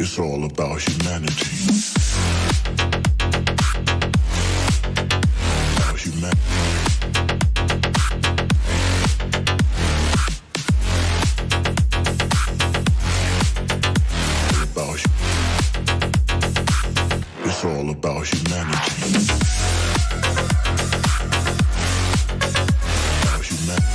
It's all about humanity. About humanity. It's all about humanity. About humanity.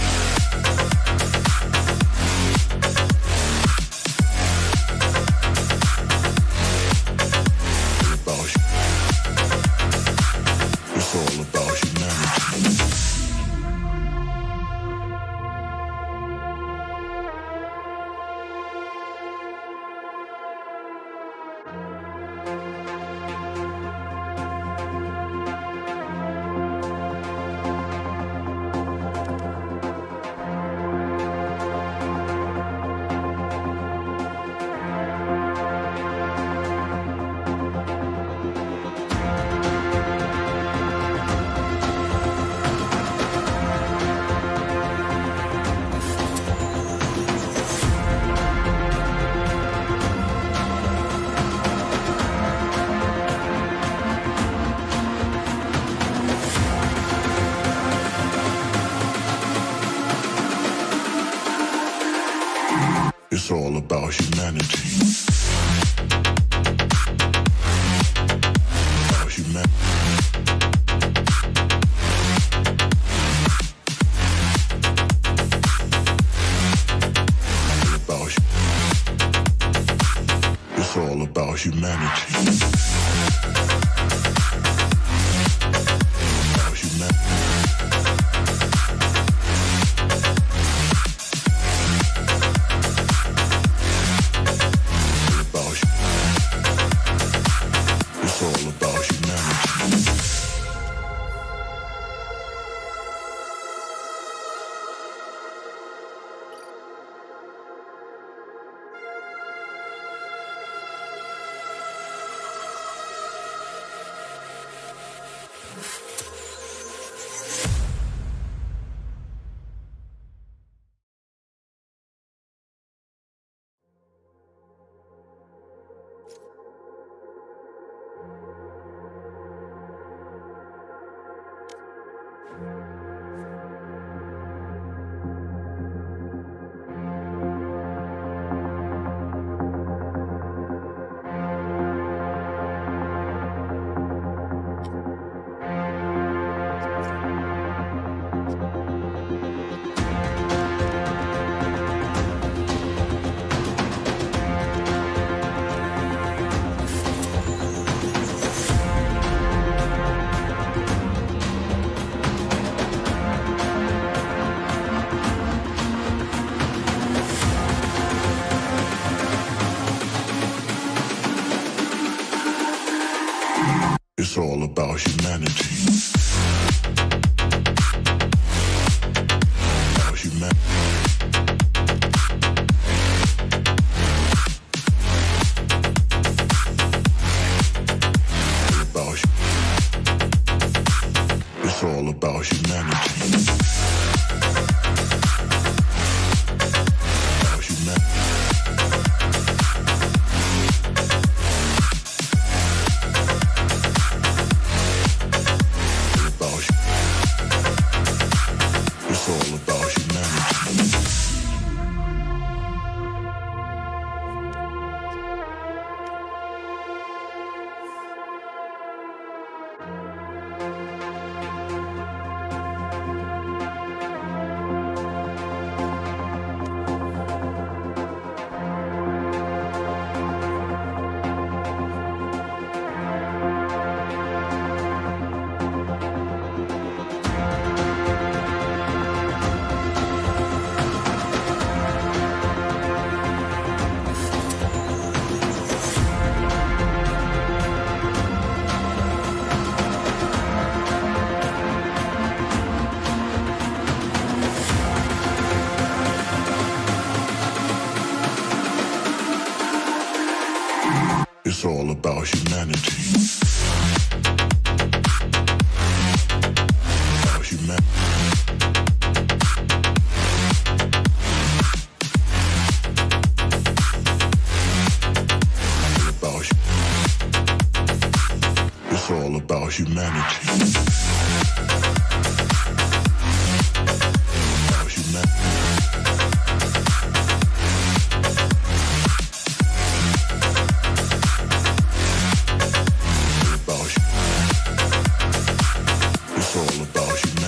It's all about humanity. It's all about humanity. About humanity. It's all about humanity. About humanity. It's all about humanity. It's all about humanity. About humanity. It's all about humanity. About humanity. It's all about humanity. It's all about humanity. About humanity. about humanity. It's all about humanity.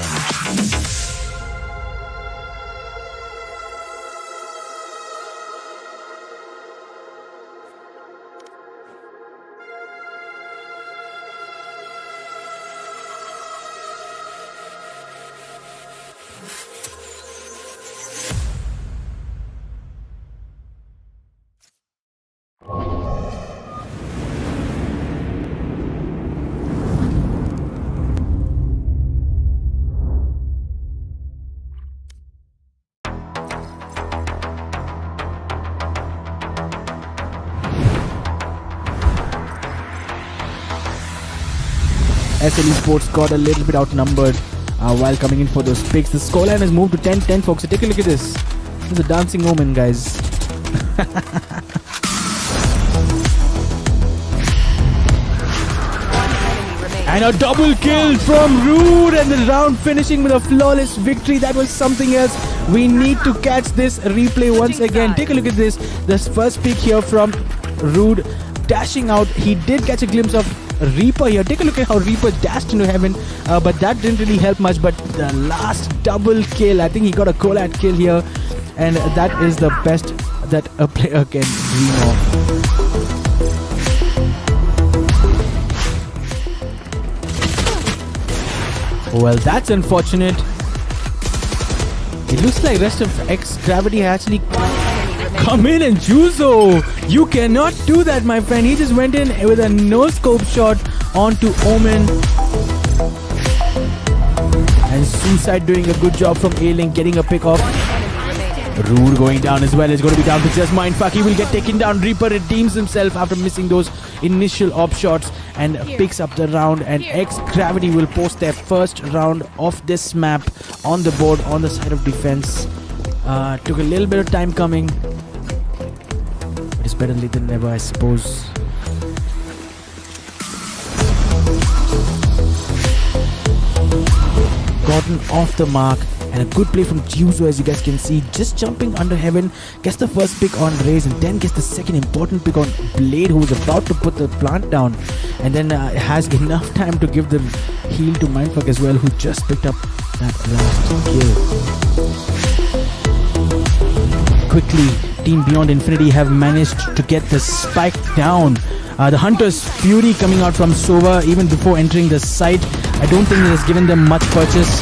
SL Esports got a little bit outnumbered while coming in for those picks. The scoreline has moved to 10-10, folks. So take a look at this. This is a dancing omen, guys. And a double kill from Rude, and the round finishing with a flawless victory. That was something else. We need to catch this replay once again. Take a look at this. This first pick here from Rude, dashing out. He did catch a glimpse of Reaper here. Take a look at how Reaper dashed into heaven, but that didn't really help much. But the last double kill, I think he got a collab kill here, and that is the best that a player can dream of. Well, that's unfortunate. It looks like rest of X Gravity actually come in, and Juzo, you cannot do that, my friend. He just went in with a no-scope shot onto Omen. And Suicide doing a good job from A-Link, getting a pick off. Rude going down as well. It's going to be down to just Mindfuck. He will get taken down. Reaper redeems himself after missing those initial op shots and picks up the round. And X Gravity will post their first round of this map on the board on the side of defense. Took a little bit of time coming. But it's better late than never, I suppose. Gotten off the mark. And a good play from Juzo, as you guys can see, just jumping under heaven, gets the first pick on Raze, and then gets the second important pick on Blade, who is about to put the plant down, and then has enough time to give the heal to Mindfuck as well, who just picked up that last kill. Quickly, Team Beyond Infinity have managed to get the spike down. The Hunter's Fury coming out from Sova even before entering the site. I don't think it has given them much purchase.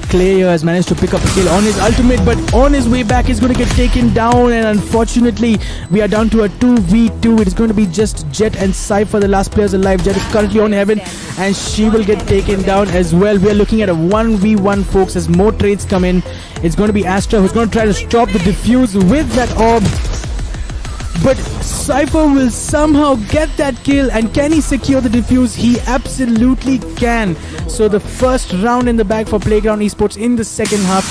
Clay has managed to pick up a kill on his ultimate, but on his way back he's going to get taken down, and unfortunately we are down to a 2v2. It is going to be just Jet and Cypher, the last players alive. Jet is currently on heaven and she will get taken down as well. We are looking at a 1v1, folks, as more trades come in. It's going to be Astra who's going to try to stop the defuse with that orb, but Cypher will somehow get that kill. And can he secure the defuse? He absolutely can. So the first round in the bag for Playground Esports in the second half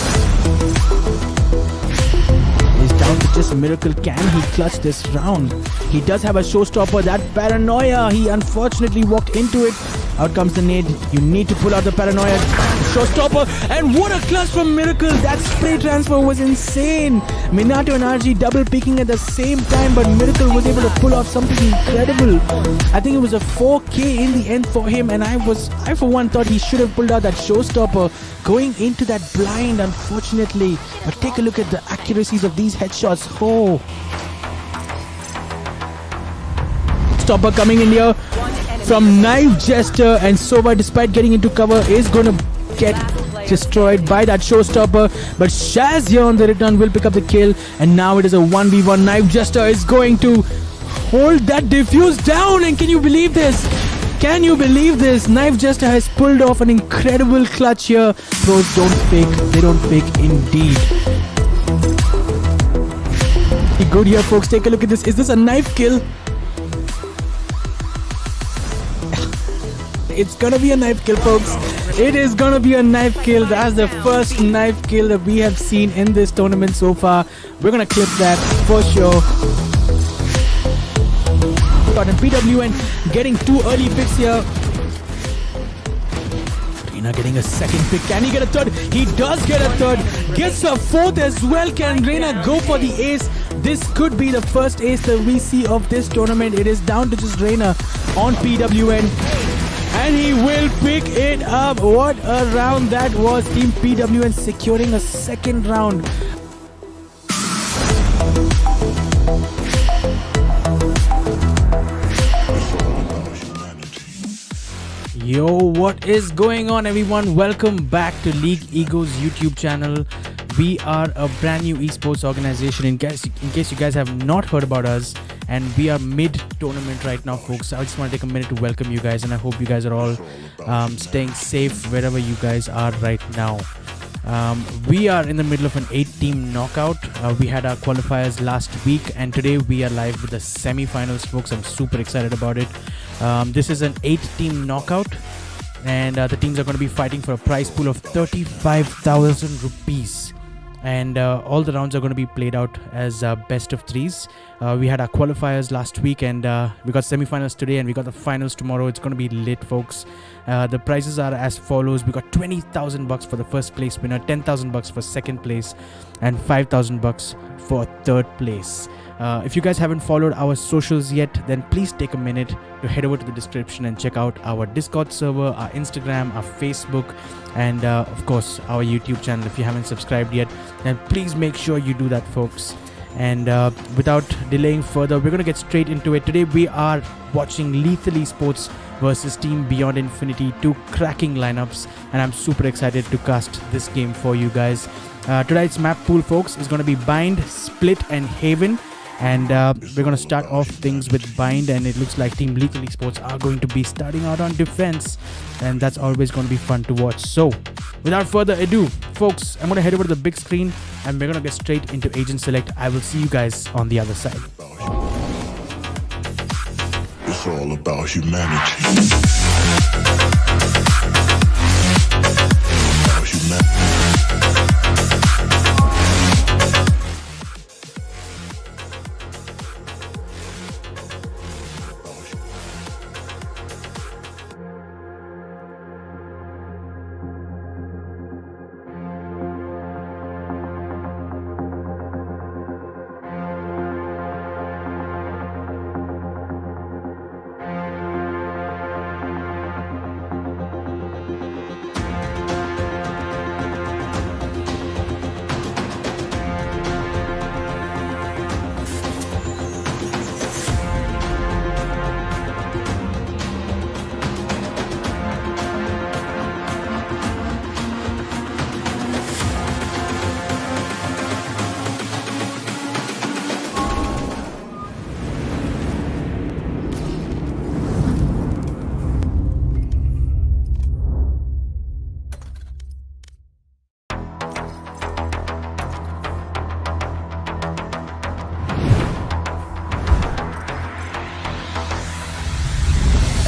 is down to just Miracle. Can he clutch this round? He does have a showstopper. That Paranoia, he unfortunately walked into it. Out comes the nade. You need to pull out the Paranoia showstopper, and what a clutch from Miracle. That spray transfer was insane. Minato and RG double picking at the same time, but Miracle was able to pull off something incredible. I think it was a 4K in the end for him, and I for one thought he should have pulled out that showstopper going into that blind, unfortunately. But take a look at the accuracies of these headshots. Oh, stopper coming in here from Knife Jester, and Sova, despite getting into cover, is going to get destroyed by that showstopper. But Shaz here on the return will pick up the kill, and now it is a 1v1. Knife Jester is going to hold that defuse down, and can you believe this? Can you believe this? Knife Jester has pulled off an incredible clutch here. Pros don't fake, they don't fake indeed. Good here, folks. Take a look at this. Is this a knife kill? It's gonna be a knife kill, folks. It is gonna be a knife kill. That's the first knife kill that we have seen in this tournament so far. We're gonna clip that for sure. shot, and PWN getting 2 early picks here. Reina getting a second pick. Can he get a third? He does get a third. Gets a fourth as well. Can Reina go for the ace? This could be the first ace that we see of this tournament. It is down to just Reina on PWN. And he will pick it up. What a round that was. Team PWN securing a second round. Yo, what is going on, everyone? Welcome back to League Ego's YouTube channel. We are a brand new esports organization in case you guys have not heard about us, and we are mid-tournament right now, folks. I just want to take a minute to welcome you guys, and I hope you guys are all staying safe wherever you guys are right now. We are in the middle of an 8-team knockout. We had our qualifiers last week, and today we are live with the semi-finals, folks. I'm super excited about it. This is an 8-team knockout, and the teams are going to be fighting for a prize pool of 35,000 rupees. And all the rounds are going to be played out as best of threes. We had our qualifiers last week, and we got semi-finals today, and we got the finals tomorrow. It's going to be lit, folks. The prizes are as follows. We got 20,000 bucks for the first place winner, 10,000 bucks for second place, and 5,000 bucks for third place. If you guys haven't followed our socials yet, then please take a minute to head over to the description and check out our Discord server, our Instagram, our Facebook, and of course our YouTube channel. If you haven't subscribed yet, then please make sure you do that, folks. And without delaying further, we're going to get straight into it. Today we are watching Lethal Esports versus Team Beyond Infinity, 2 cracking lineups, and I'm super excited to cast this game for you guys. Tonight's map pool, folks, is going to be Bind, Split, and Haven. And we're going to start off things with Bind, and it looks like Team Lethal Esports are going to be starting out on defense, and that's always going to be fun to watch. So without further ado, folks, I'm going to head over to the big screen, and we're going to get straight into Agent Select. I will see you guys on the other side. It's all about humanity. About humanity.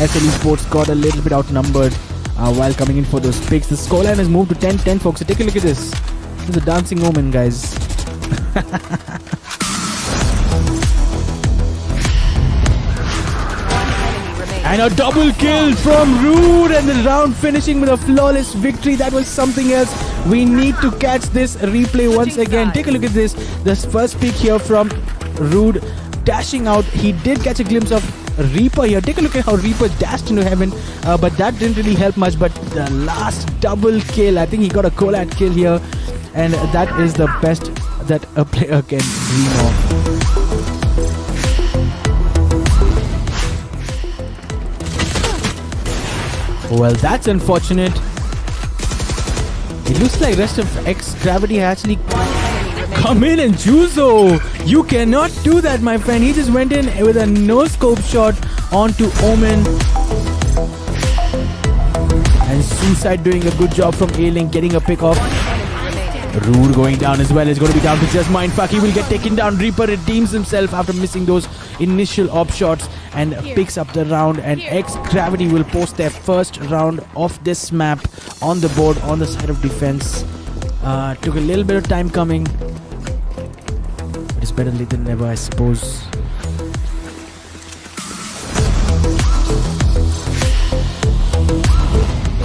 SL Esports got a little bit outnumbered while coming in for those picks. The scoreline has moved to 10-10, folks. So take a look at this. This is a dancing omen, guys. And a double kill from Rude, and the round finishing with a flawless victory. That was something else. We need to catch this replay once again. Take a look at this. This first pick here from Rude, dashing out. He did catch a glimpse of Reaper here. Take a look at how Reaper dashed into heaven, but that didn't really help much. But the last double kill, I think he got a collab kill here, and that is the best that a player can dream of. Well, that's unfortunate. It looks like rest of X Gravity actually come in, and Juzo, you cannot do that, my friend. He just went in with a no-scope shot onto Omen. And Suicide doing a good job from A-Link, getting a pick off. Rude going down as well. It's going to be down to just Mindfuck. He will get taken down. Reaper redeems himself after missing those initial op shots and picks up the round. And X Gravity will post their first round of this map on the board on the side of defense. Took a little bit of time coming. It's better late than never, I suppose.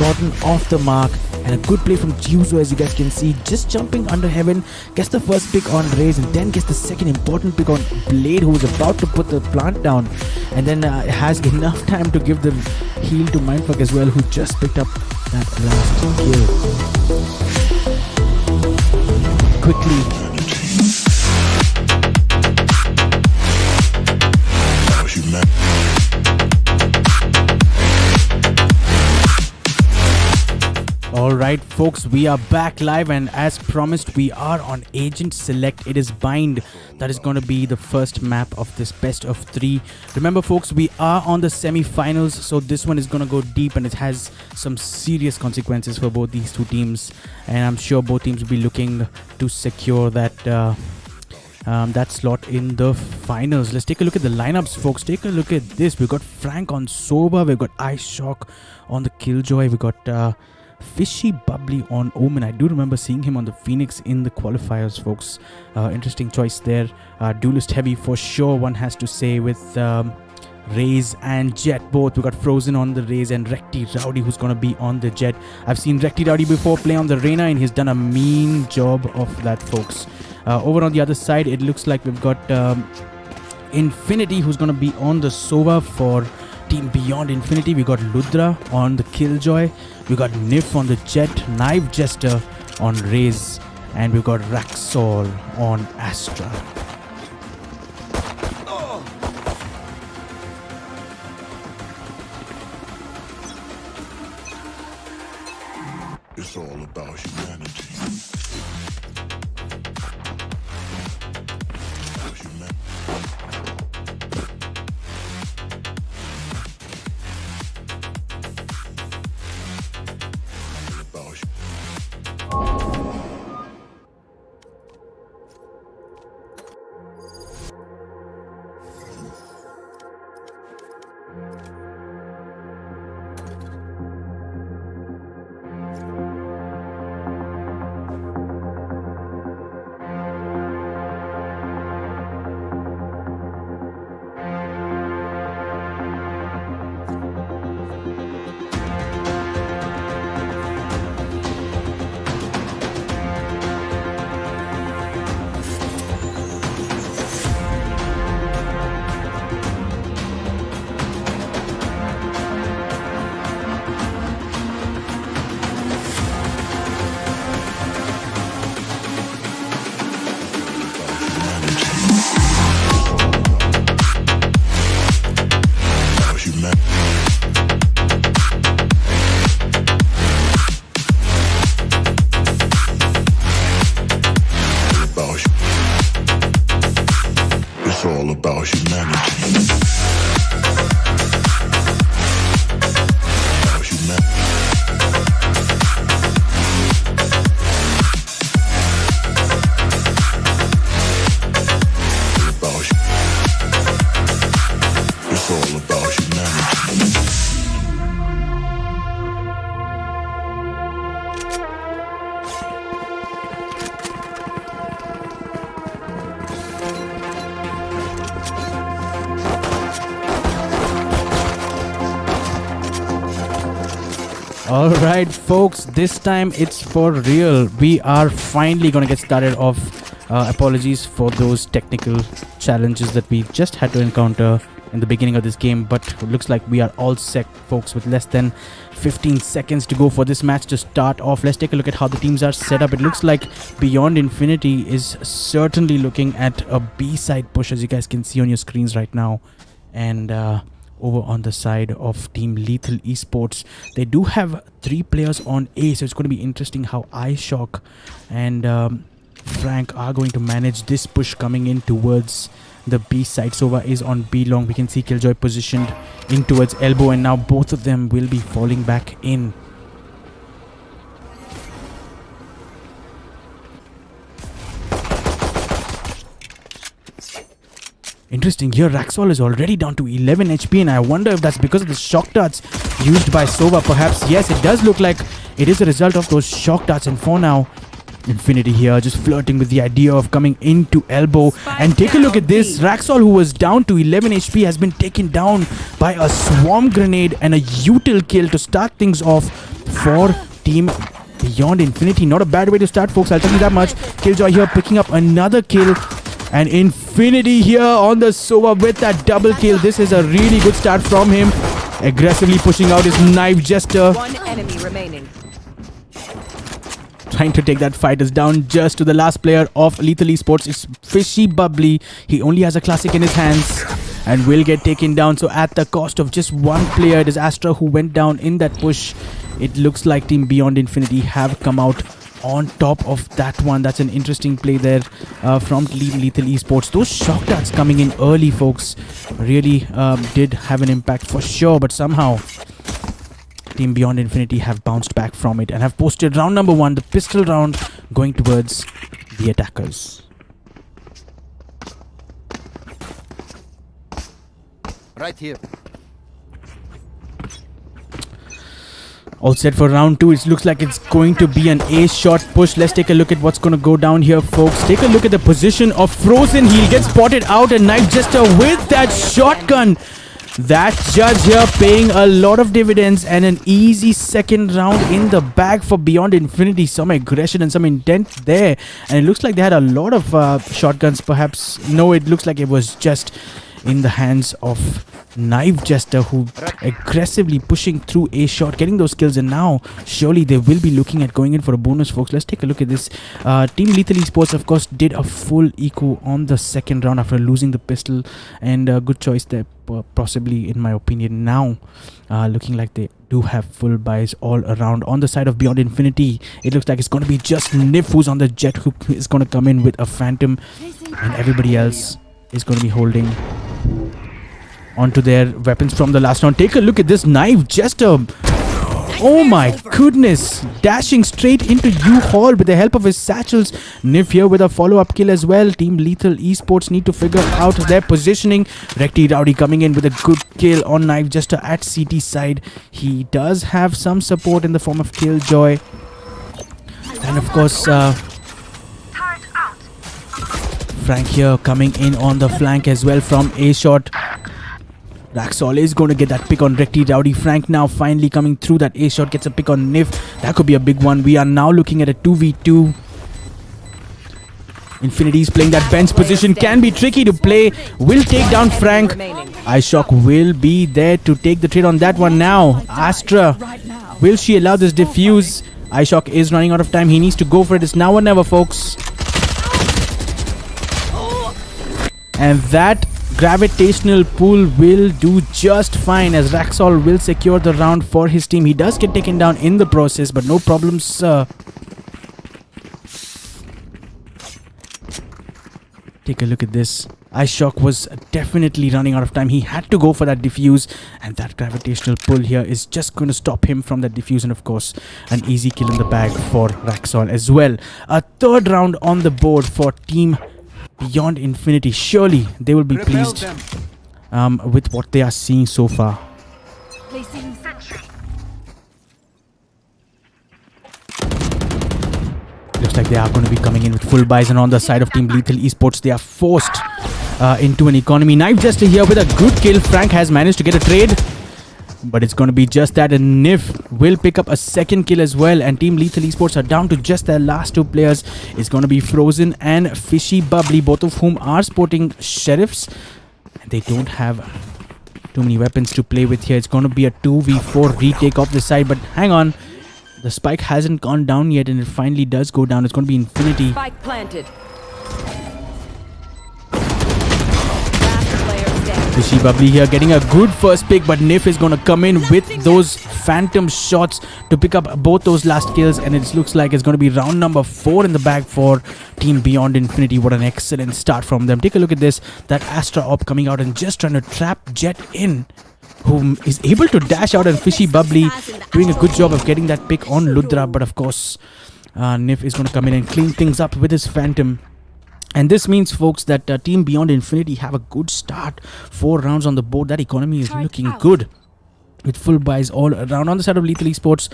important off the mark. And a good play from Juzo, as you guys can see, just jumping under heaven, gets the first pick on Raze and then gets the second important pick on Blade, who was about to put the plant down, and then has enough time to give the heal to Mindfuck as well, who just picked up that last kill. Quickly. Alright folks, we are back live, and as promised we are on Agent Select. It is Bind that is going to be the first map of this best of 3. Remember folks, we are on the semi-finals, so this one is going to go deep and it has some serious consequences for both these two teams, and I'm sure both teams will be looking to secure that that slot in the finals. Let's take a look at the lineups folks. Take a look at this. We've got Frank on Soba, we've got Ice Shock on the Killjoy, we've got Fishy Bubbly on Omen. I do remember seeing him on the Phoenix in the qualifiers folks. Interesting choice there. Duelist heavy for sure, one has to say, with Raze and Jet both. We got Frozen on the Raze and Recti Rowdy who's going to be on the Jet. I've seen Recti Rowdy before play on the Reyna and he's done a mean job of that folks. Over on the other side it looks like we've got Infinity who's going to be on the Sova for Team Beyond Infinity. We got Ludra on the Killjoy, we got Nif on the Jet, Knife Jester on Raze, and we got Raxol on Astra. It's all about humanity. It's all about humanity. It's all about humanity. Alright folks, this time it's for real. We are finally gonna get started off. Apologies for those technical challenges that we just had to encounter in the beginning of this game, but it looks like we are all set folks, with less than 15 seconds to go for this match to start off. Let's take a look at how the teams are set up. It looks like Beyond Infinity is certainly looking at a B-side push, as you guys can see on your screens right now, and over on the side of Team Lethal Esports, they do have 3 players on A, so it's going to be interesting how iShock and Frank are going to manage this push coming in towards the B side. Sova is on B long. We can see Killjoy positioned in towards elbow, and now both of them will be falling back in. Interesting, here Raxol is already down to 11 HP, and I wonder if that's because of the shock darts used by Sova. Perhaps, yes, it does look like it is a result of those shock darts, and for now Infinity here just flirting with the idea of coming into elbow. And take a look at this, Raxol, who was down to 11 HP, has been taken down by a swarm grenade and a util kill to start things off for Team Beyond Infinity. Not a bad way to start, folks, I'll tell you that much. Killjoy here picking up another kill. And Infinity here on the Sova with that double kill. This is a really good start from him. Aggressively pushing out his knife jester. One enemy remaining. Trying to take that fighters down just to the last player of Lethal Esports. It's Fishy Bubbly. He only has a classic in his hands and will get taken down. So at the cost of just one player, it is Astra who went down in that push. It looks like Team Beyond Infinity have come out on top of that one. That's an interesting play there from Lethal Esports. Those shock darts coming in early, folks, really did have an impact for sure. But somehow Team Beyond Infinity have bounced back from it and have posted round number 1, the pistol round, going towards the attackers. Right here. All set for round 2. It looks like it's going to be an A-shot push. Let's take a look at what's going to go down here, folks. Take a look at the position of Frozen. He'll get spotted out, and Knife Jester with that shotgun. That judge here paying a lot of dividends, and an easy second round in the bag for Beyond Infinity. Some aggression and some intent there. And it looks like they had a lot of shotguns, perhaps. No, it looks like it was just in the hands of Knife Jester, who aggressively pushing through a shot, getting those kills, and now surely they will be looking at going in for a bonus, folks. Let's take a look at this. Team Lethal Esports, of course, did a full eco on the second round after losing the pistol, and a good choice there, possibly, in my opinion. Now looking like they do have full buys all around. On the side of Beyond Infinity, it looks like it's going to be just Nif who's on the jet, who is going to come in with a Phantom, and everybody else is going to be holding onto their weapons from the last round. Take a look at this Knife Jester. Oh my goodness. Dashing straight into U-Haul with the help of his satchels. Nif here with a follow-up kill as well. Team Lethal Esports need to figure out their positioning. Recti Rowdy coming in with a good kill on Knife Jester at CT side. He does have some support in the form of Killjoy. And of course, Frank here coming in on the flank as well from A-shot. Raxol is going to get that pick on Recti Rowdy. Frank now finally coming through that A-shot, gets a pick on Nif. That could be a big one. We are now looking at a 2v2. Infinity's playing that bench position. Can be tricky to play. Will take down Frank. iShock will be there to take the trade on that one now. Astra, will she allow this defuse? iShock is running out of time. He needs to go for it. It's now or never, folks. And that gravitational pull will do just fine, as Raxol will secure the round for his team. He does get taken down in the process, but no problems, sir. Take a look at this. iShock was definitely running out of time. He had to go for that defuse, and that gravitational pull here is just going to stop him from that defuse. And of course, an easy kill in the bag for Raxol as well. A third round on the board for Team Beyond Infinity. Surely they will be pleased with what they are seeing so far. Looks like they are going to be coming in with full buys, and on the side of Team Lethal Esports, they are forced into an economy. Knife Jester here with a good kill. Frank has managed to get a trade, but it's going to be just that, and Nif will pick up a second kill as well. And Team Lethal Esports are down to just their last two players. It's going to be Frozen and Fishy Bubbly, both of whom are sporting sheriffs. They don't have too many weapons to play with here. It's going to be a 2v4 retake of the side, but hang on. The spike hasn't gone down yet, and it finally does go down. It's going to be Infinity. Spike planted. Fishy Bubbly here getting a good first pick, but Nif is going to come in with those phantom shots to pick up both those last kills, and it looks like it's going to be round number 4 in the bag for Team Beyond Infinity. What an excellent start from them. Take a look at this. That Astra Op coming out and just trying to trap Jet in, who is able to dash out, and Fishy Bubbly doing a good job of getting that pick on Ludra. But of course, Nif is going to come in and clean things up with his Phantom. And this means, folks, that Team Beyond Infinity have a good start. 4 rounds on the board. That economy is looking good, with full buys all around. On the side of Lethal Esports,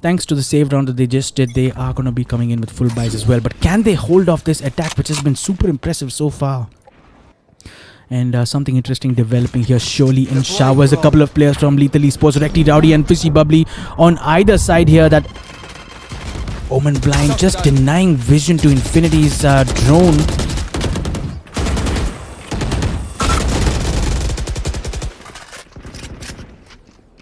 thanks to the save round that they just did, they are going to be coming in with full buys as well. But can they hold off this attack, which has been super impressive so far? And something interesting developing here surely in showers. A couple of players from Lethal Esports, Recti Rowdy and Fishy Bubbly on either side here. That Omen Blind just denying vision to Infinity's drone.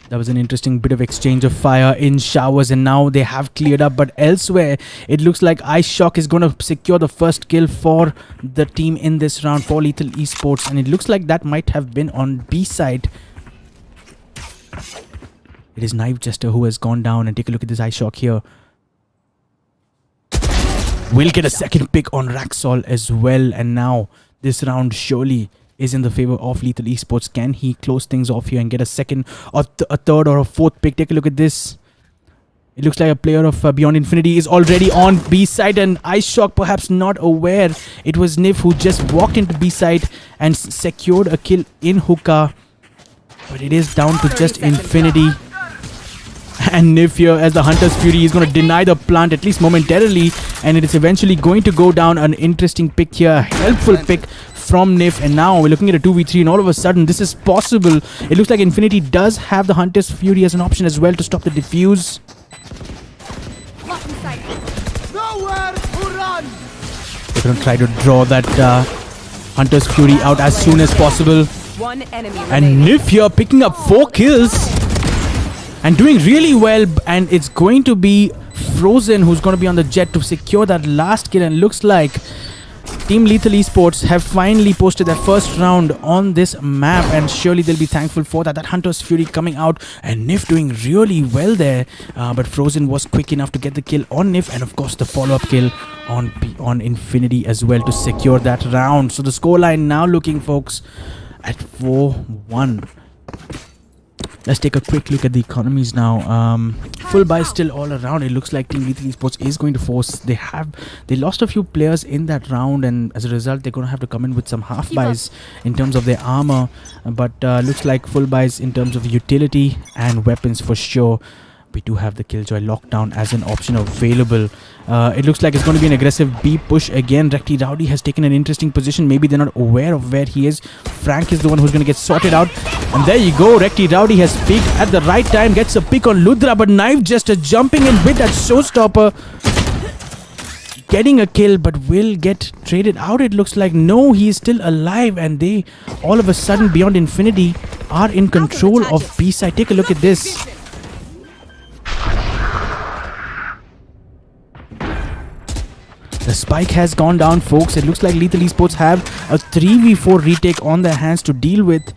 That was an interesting bit of exchange of fire in showers, and now they have cleared up. But elsewhere, it looks like Ice Shock is going to secure the first kill for the team in this round for Lethal Esports. And it looks like that might have been on B side. It is Knife Jester who has gone down, and take a look at this Ice Shock here. We'll get a second pick on Raxol as well. And now this round surely is in the favor of Lethal Esports. Can he close things off here and get a second or a third or a fourth pick? Take a look at this. It looks like a player of Beyond Infinity is already on B side, and Ice Shock perhaps not aware. It was Nif who just walked into B side and secured a kill in hookah. But it is down to just Infinity. And Nif here as the Hunter's Fury is going to deny the plant at least momentarily, and it is eventually going to go down. An interesting pick here, a helpful pick from Nif, and now we're looking at a 2v3, and all of a sudden this is possible. It looks like Infinity does have the Hunter's Fury as an option as well to stop the defuse. They're going to try to draw that Hunter's Fury out as soon as possible. One enemy And remaining. Nif here picking up 4 kills and doing really well, and it's going to be Frozen who's going to be on the jet to secure that last kill. And looks like Team Lethal Esports have finally posted their first round on this map, and surely they'll be thankful for that. That Hunter's Fury coming out, and Nif doing really well there, but Frozen was quick enough to get the kill on Nif, and of course the follow-up kill on Infinity as well to secure that round. So the scoreline now looking, folks, at 4-1. Let's take a quick look at the economies now. Full buy still all around. It looks like Team Lethal Esports is going to force. They lost a few players in that round, and as a result, they're going to have to come in with some half buys in terms of their armor. But looks like full buys in terms of utility and weapons for sure. We do have the Killjoy lockdown as an option available. It looks like it's going to be an aggressive B push again. Recti Rowdy has taken an interesting position. Maybe they're not aware of where he is. Frank is the one who's going to get sorted out. And there you go. Recti Rowdy has peeked at the right time. Gets a pick on Ludra. But Knife Jester jumping in with that showstopper. Getting a kill, but will get traded out. It looks like no, he is still alive. And they all of a sudden Beyond Infinity are in control of B side. Take a look at this. The spike has gone down, folks. It looks like Lethal Esports have a 3v4 retake on their hands to deal with.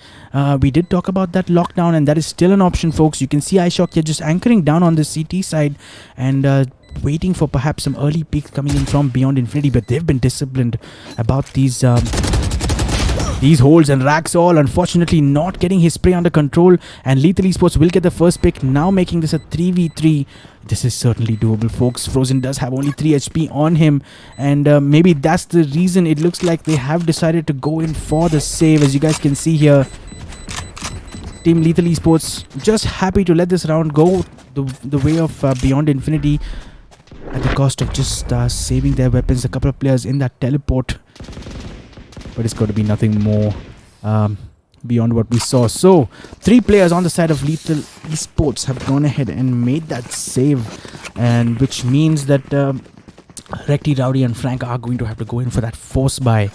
We did talk about that lockdown, and that is still an option, folks. You can see iShock here just anchoring down on the CT side and waiting for perhaps some early peaks coming in from Beyond Infinity, but they've been disciplined about these holds. And Raxol unfortunately not getting his spray under control, and Lethal Esports will get the first pick, now making this a 3v3. This is certainly doable, folks. Frozen does have only 3 HP on him, and maybe that's the reason it looks like they have decided to go in for the save. As you guys can see here, Team Lethal Esports just happy to let this round go the way of Beyond Infinity at the cost of just saving their weapons. A couple of players in that teleport, but it's got to be nothing more beyond what we saw. So 3 players on the side of Lethal Esports have gone ahead and made that save, and which means that Recti, Rowdy and Frank are going to have to go in for that force buy.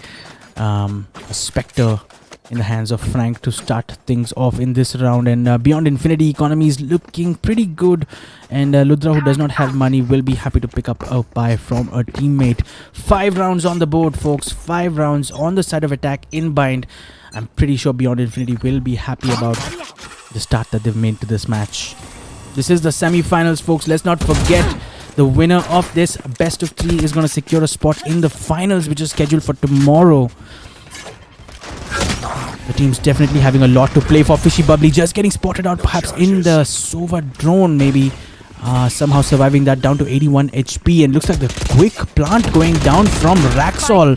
A Spectre in the hands of Frank to start things off in this round, and Beyond Infinity economy is looking pretty good, and Ludra, who does not have money, will be happy to pick up a buy from a teammate. 5 rounds on the board, folks. 5 rounds on the side of attack in bind. I'm pretty sure Beyond Infinity will be happy about the start that they've made to this match. This is the semi-finals, folks. Let's not forget the winner of this best of 3 is going to secure a spot in the finals, which is scheduled for tomorrow. The team's definitely having a lot to play for. Fishy Bubbly just getting spotted out, perhaps in the Sova drone, maybe somehow surviving that down to 81 HP. And looks like the quick plant going down from Raxol,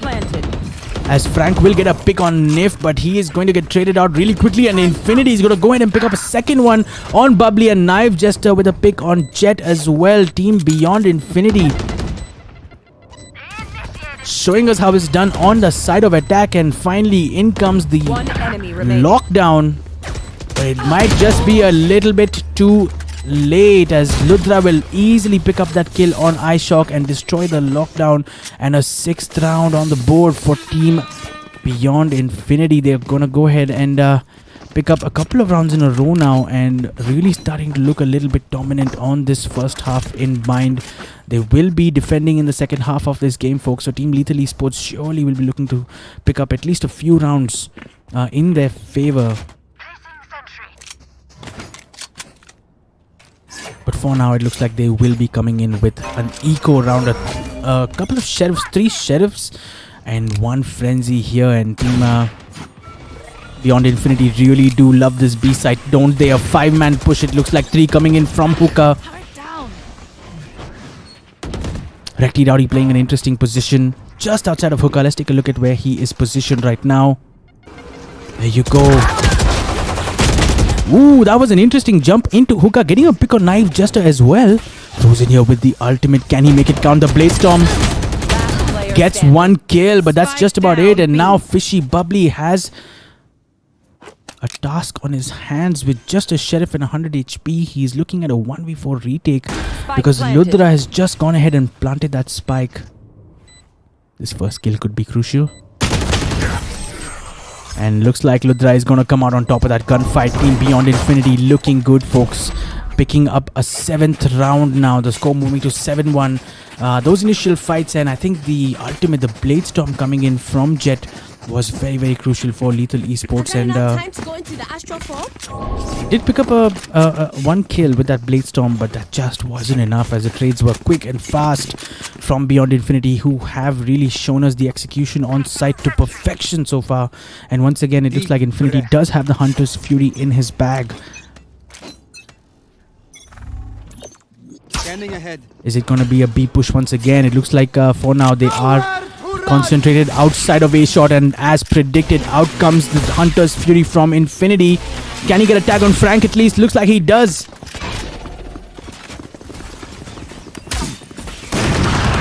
as Frank will get a pick on Nif, but he is going to get traded out really quickly, and Infinity is going to go ahead and pick up a second one on Bubbly, and Knife Jester with a pick on Jet as well. Team Beyond Infinity showing us how it's done on the side of attack. And finally, in comes the One enemy remaining. lockdown. But it might just be a little bit too late, as Ludra will easily pick up that kill on iShock and destroy the lockdown. And a 6th round on the board for Team Beyond Infinity. They're gonna go ahead and pick up a couple of rounds in a row now, and really starting to look a little bit dominant on this first half in mind. They will be defending in the second half of this game, folks. So Team Lethal Esports surely will be looking to pick up at least a few rounds in their favor. But for now, it looks like they will be coming in with an eco round. A couple of sheriffs, 3 sheriffs, and 1 frenzy here. And Team Beyond Infinity really do love this B side, don't they? A 5-man push. It looks like 3 coming in from Hookah. Recti Rowdy playing an interesting position just outside of Hookah. Let's take a look at where he is positioned right now. There you go. Ooh, that was an interesting jump into Hookah, getting a pick on Knife Jester as well. Frozen here with the ultimate. Can he make it count? The Blade Storm gets 1 kill, but that's just about it. And now Fishy Bubbly has a task on his hands with just a Sheriff and 100 HP. He's looking at a 1v4 retake because Ludra has just gone ahead and planted that spike. This first kill could be crucial. And looks like Ludra is going to come out on top of that gunfight. Team Beyond Infinity looking good, folks. Picking up a 7th round now. The score moving to 7-1. Those initial fights, and I think the ultimate, the Blade Storm coming in from Jet, was very, very crucial for Lethal Esports. And time to go into the astral form? did pick up a 1 kill with that Blade Storm, but that just wasn't enough, as the trades were quick and fast from Beyond Infinity, who have really shown us the execution on site to perfection so far. And once again, it looks like Infinity does have the Hunter's Fury in his bag. Standing ahead. Is it going to be a B push once again? It looks like for now they are concentrated outside of A shot, and as predicted, out comes the Hunter's Fury from Infinity. Can he get a tag on Frank at least? Looks like he does.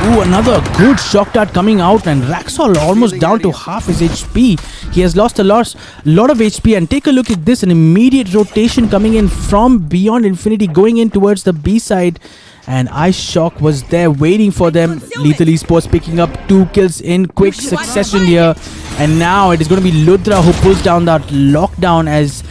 Ooh, another good shock dart coming out, and Raxol almost down to half his HP. He has lost a lot of HP, and take a look at this, an immediate rotation coming in from Beyond Infinity, going in towards the B side. And iShock was there waiting for them. Lethal Esports picking up 2 kills in quick succession here. And now it is going to be Ludra who pulls down that lockdown, as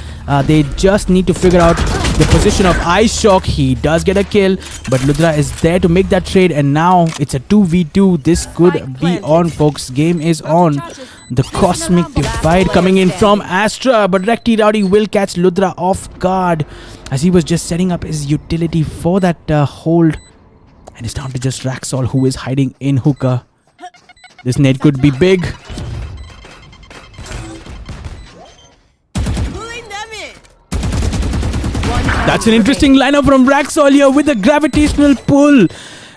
they just need to figure out the position of iShock. He does get a kill, but Ludra is there to make that trade. And now it's a 2v2. This could be on, folks. Game is on. The Cosmic Divide coming in from Astra, but Recti Rowdy will catch Ludra off guard, as he was just setting up his utility for that hold. And it's down to just Raxol, who is hiding in Hookah. This nade could be big. That's an interesting lineup from Raxol here with a gravitational pull.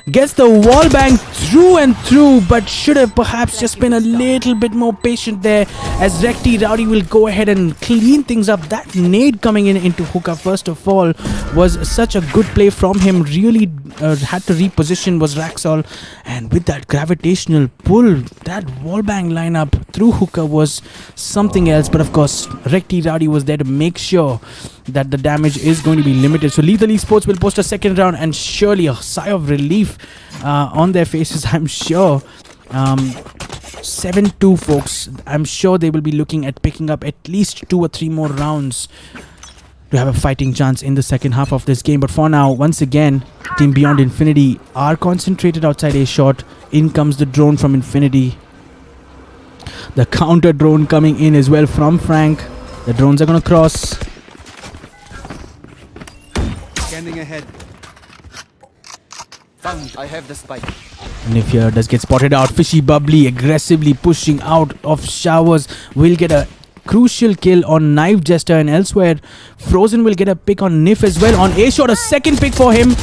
Gets the wall bang through and through, but should have perhaps just been a little bit more patient there, as Recti Rowdy will go ahead and clean things up. That nade coming in into Hookah, first of all, was such a good play from him. Really had to reposition was Raxol, and with that gravitational pull, that wallbang lineup through Hookah was something else. But of course, Recti Rowdy was there to make sure that the damage is going to be limited. So Lethal Esports will post a 2nd round, and surely a sigh of relief on their faces, I'm sure. 7-2, folks. I'm sure they will be looking at picking up at least 2 or 3 more rounds to have a fighting chance in the second half of this game. But for now, once again, Team Beyond Infinity are concentrated outside A shot. In comes the drone from Infinity. The counter drone coming in as well from Frank. The drones are going to cross. Standing ahead. Found. I have the spike. And if here does get spotted out, Fishy Bubbly aggressively pushing out of showers will get a crucial kill on Knife Jester, and elsewhere Frozen will get a pick on Nif as well. On A shot, a 2nd pick for him.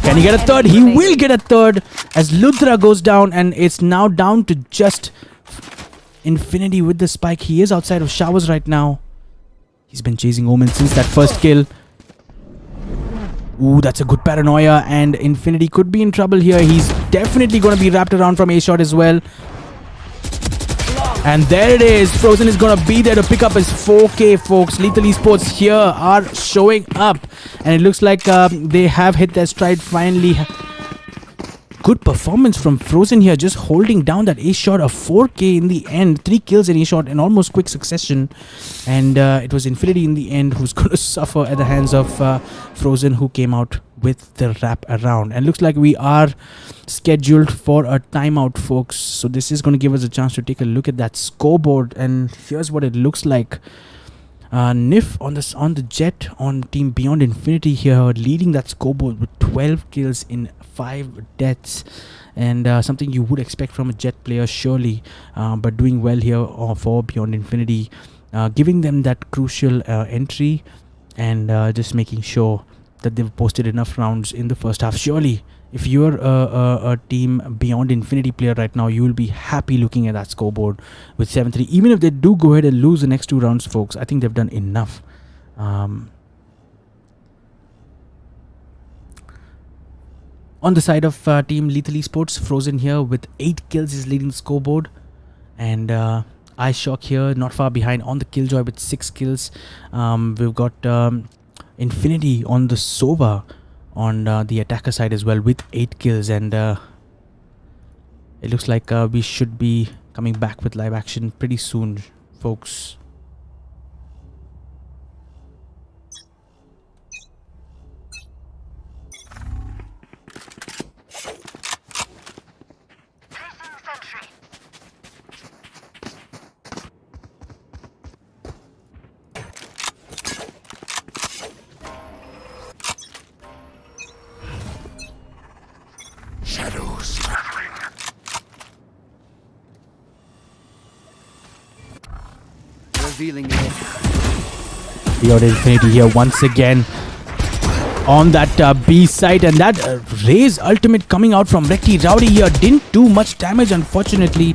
Can he get a 3rd? He will get a 3rd, as Ludra goes down, and it's now down to just Infinity with the spike. He is outside of showers right now. He's been chasing Omen since that first kill. Ooh, that's a good paranoia, and Infinity could be in trouble here. He's definitely going to be wrapped around from A shot as well. And there it is. Frozen is going to be there to pick up his 4K, folks. Lethal Esports here are showing up. And it looks like they have hit their stride finally. Good performance from Frozen here, just holding down that ace shot of 4K in the end. 3 kills in ace shot in almost quick succession. And it was Infinity in the end who's going to suffer at the hands of Frozen, who came out with the wrap around. And looks like we are scheduled for a timeout, folks. So this is going to give us a chance to take a look at that scoreboard. And here's what it looks like. Nif on the Jet on Team Beyond Infinity here, leading that scoreboard with 12 kills in 5 deaths, and something you would expect from a Jet player surely, but doing well here for Beyond Infinity, giving them that crucial entry, and just making sure that they've posted enough rounds in the first half. Surely, if you're a Team Beyond Infinity player right now, you will be happy looking at that scoreboard with 7-3. Even if they do go ahead and lose the next 2 rounds, folks, I think they've done enough. On the side of Team Lethal Esports, Frozen here with 8 kills is leading the scoreboard. And iShock here not far behind on the Killjoy with 6 kills. We've got Infinity on the Sova on the attacker side as well with 8 kills. And it looks like we should be coming back with live action pretty soon, folks. Revealing it. Beyond Infinity here once again on that B site, and that Raze ultimate coming out from Recti Rowdy here didn't do much damage, unfortunately.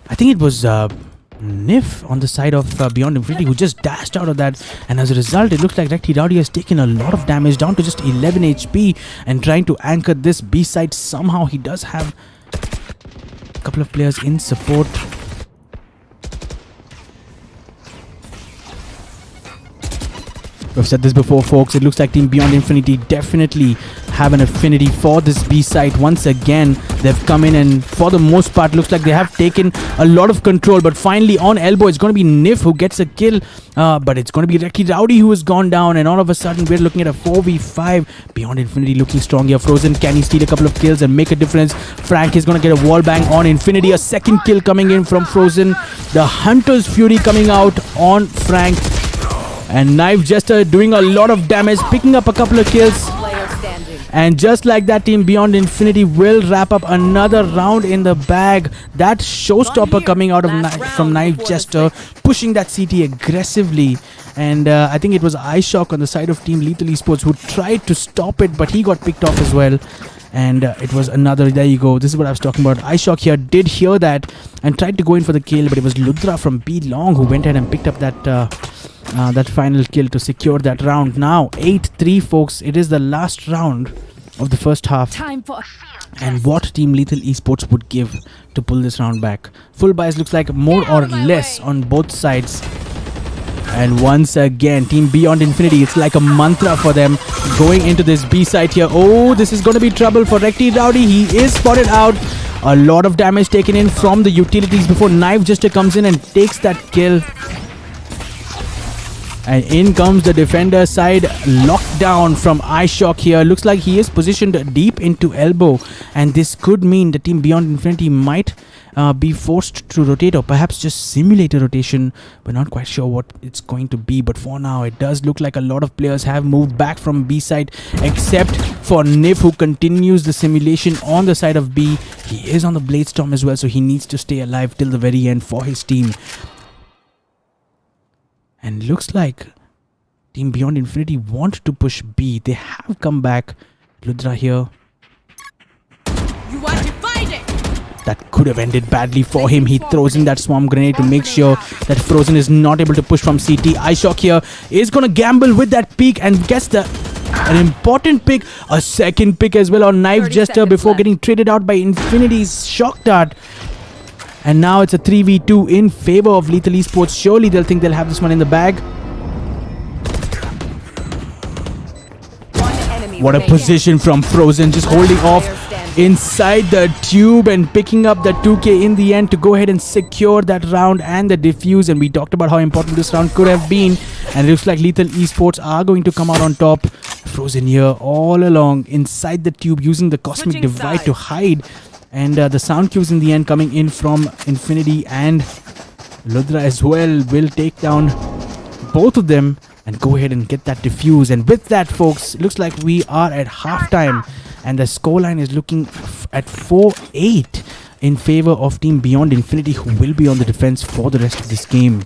I think it was Nif on the side of Beyond Infinity who just dashed out of that, and as a result it looks like Recti Rowdy has taken a lot of damage, down to just 11 HP, and trying to anchor this B site somehow. He does have a couple of players in support. We've said this before, folks. It looks like Team Beyond Infinity definitely have an affinity for this B site. Once again, they've come in, and for the most part, looks like they have taken a lot of control. But finally, on elbow, it's going to be Nif who gets a kill. But it's going to be Recti Rowdy who has gone down. And all of a sudden, we're looking at a 4v5. Beyond Infinity looking strong here. Frozen, can he steal a couple of kills and make a difference? Frank is going to get a wall bang on Infinity. A second kill coming in from Frozen. The Hunter's Fury coming out on Frank. And Knife Jester doing a lot of damage, picking up a couple of kills. And just like that, Team Beyond Infinity will wrap up another round in the bag. That showstopper coming out of from Knife Jester, pushing that CT aggressively. And I think it was iShock on the side of Team Lethal Esports who tried to stop it, but he got picked off as well. And it was another, there you go, this is what I was talking about. iShock here did hear that and tried to go in for the kill, but it was Ludra from B Long who went ahead and picked up that final kill to secure that round. Now 8-3, folks. It is the last round of the first half. Time for And what Team Lethal Esports would give to pull this round back. Full buys looks like more or less on both sides. And once again, Team Beyond Infinity, it's like a mantra for them going into this B site here. Oh, this is going to be trouble for Recti Rowdy. He is spotted out. A lot of damage taken in from the utilities before Knife Jester comes in and takes that kill. And in comes the defender side lockdown from iShock here. Looks like he is positioned deep into elbow. And this could mean the Team Beyond Infinity might be forced to rotate, or perhaps just simulate a rotation. We're not quite sure what it's going to be. But for now, it does look like a lot of players have moved back from B side, except for Nif, who continues the simulation on the side of B. He is on the Bladestorm as well, so he needs to stay alive till the very end for his team. And looks like Team Beyond Infinity want to push B. They have come back. Ludra here. You want to find it? That could have ended badly for him. He throws in that swarm grenade to make sure that Frozen is not able to push from CT. iShock here is going to gamble with that peak and gets an important pick. A second pick as well on Knife Jester before getting traded out by Infinity's Shock Dart. And now it's a 3v2 in favor of Lethal Esports. Surely they'll think they'll have this one in the bag. What a position from Frozen, just holding off inside the tube and picking up the 2k in the end to go ahead and secure that round and the defuse. And we talked about how important this round could have been, and it looks like Lethal Esports are going to come out on top. Frozen here all along inside the tube, using the Cosmic Divide to hide. And the sound cues in the end coming in from Infinity and Ludra as well will take down both of them and go ahead and get that defuse. And with that, folks, it looks like we are at halftime, and the scoreline is looking at 4-8 in favor of Team Beyond Infinity, who will be on the defense for the rest of this game.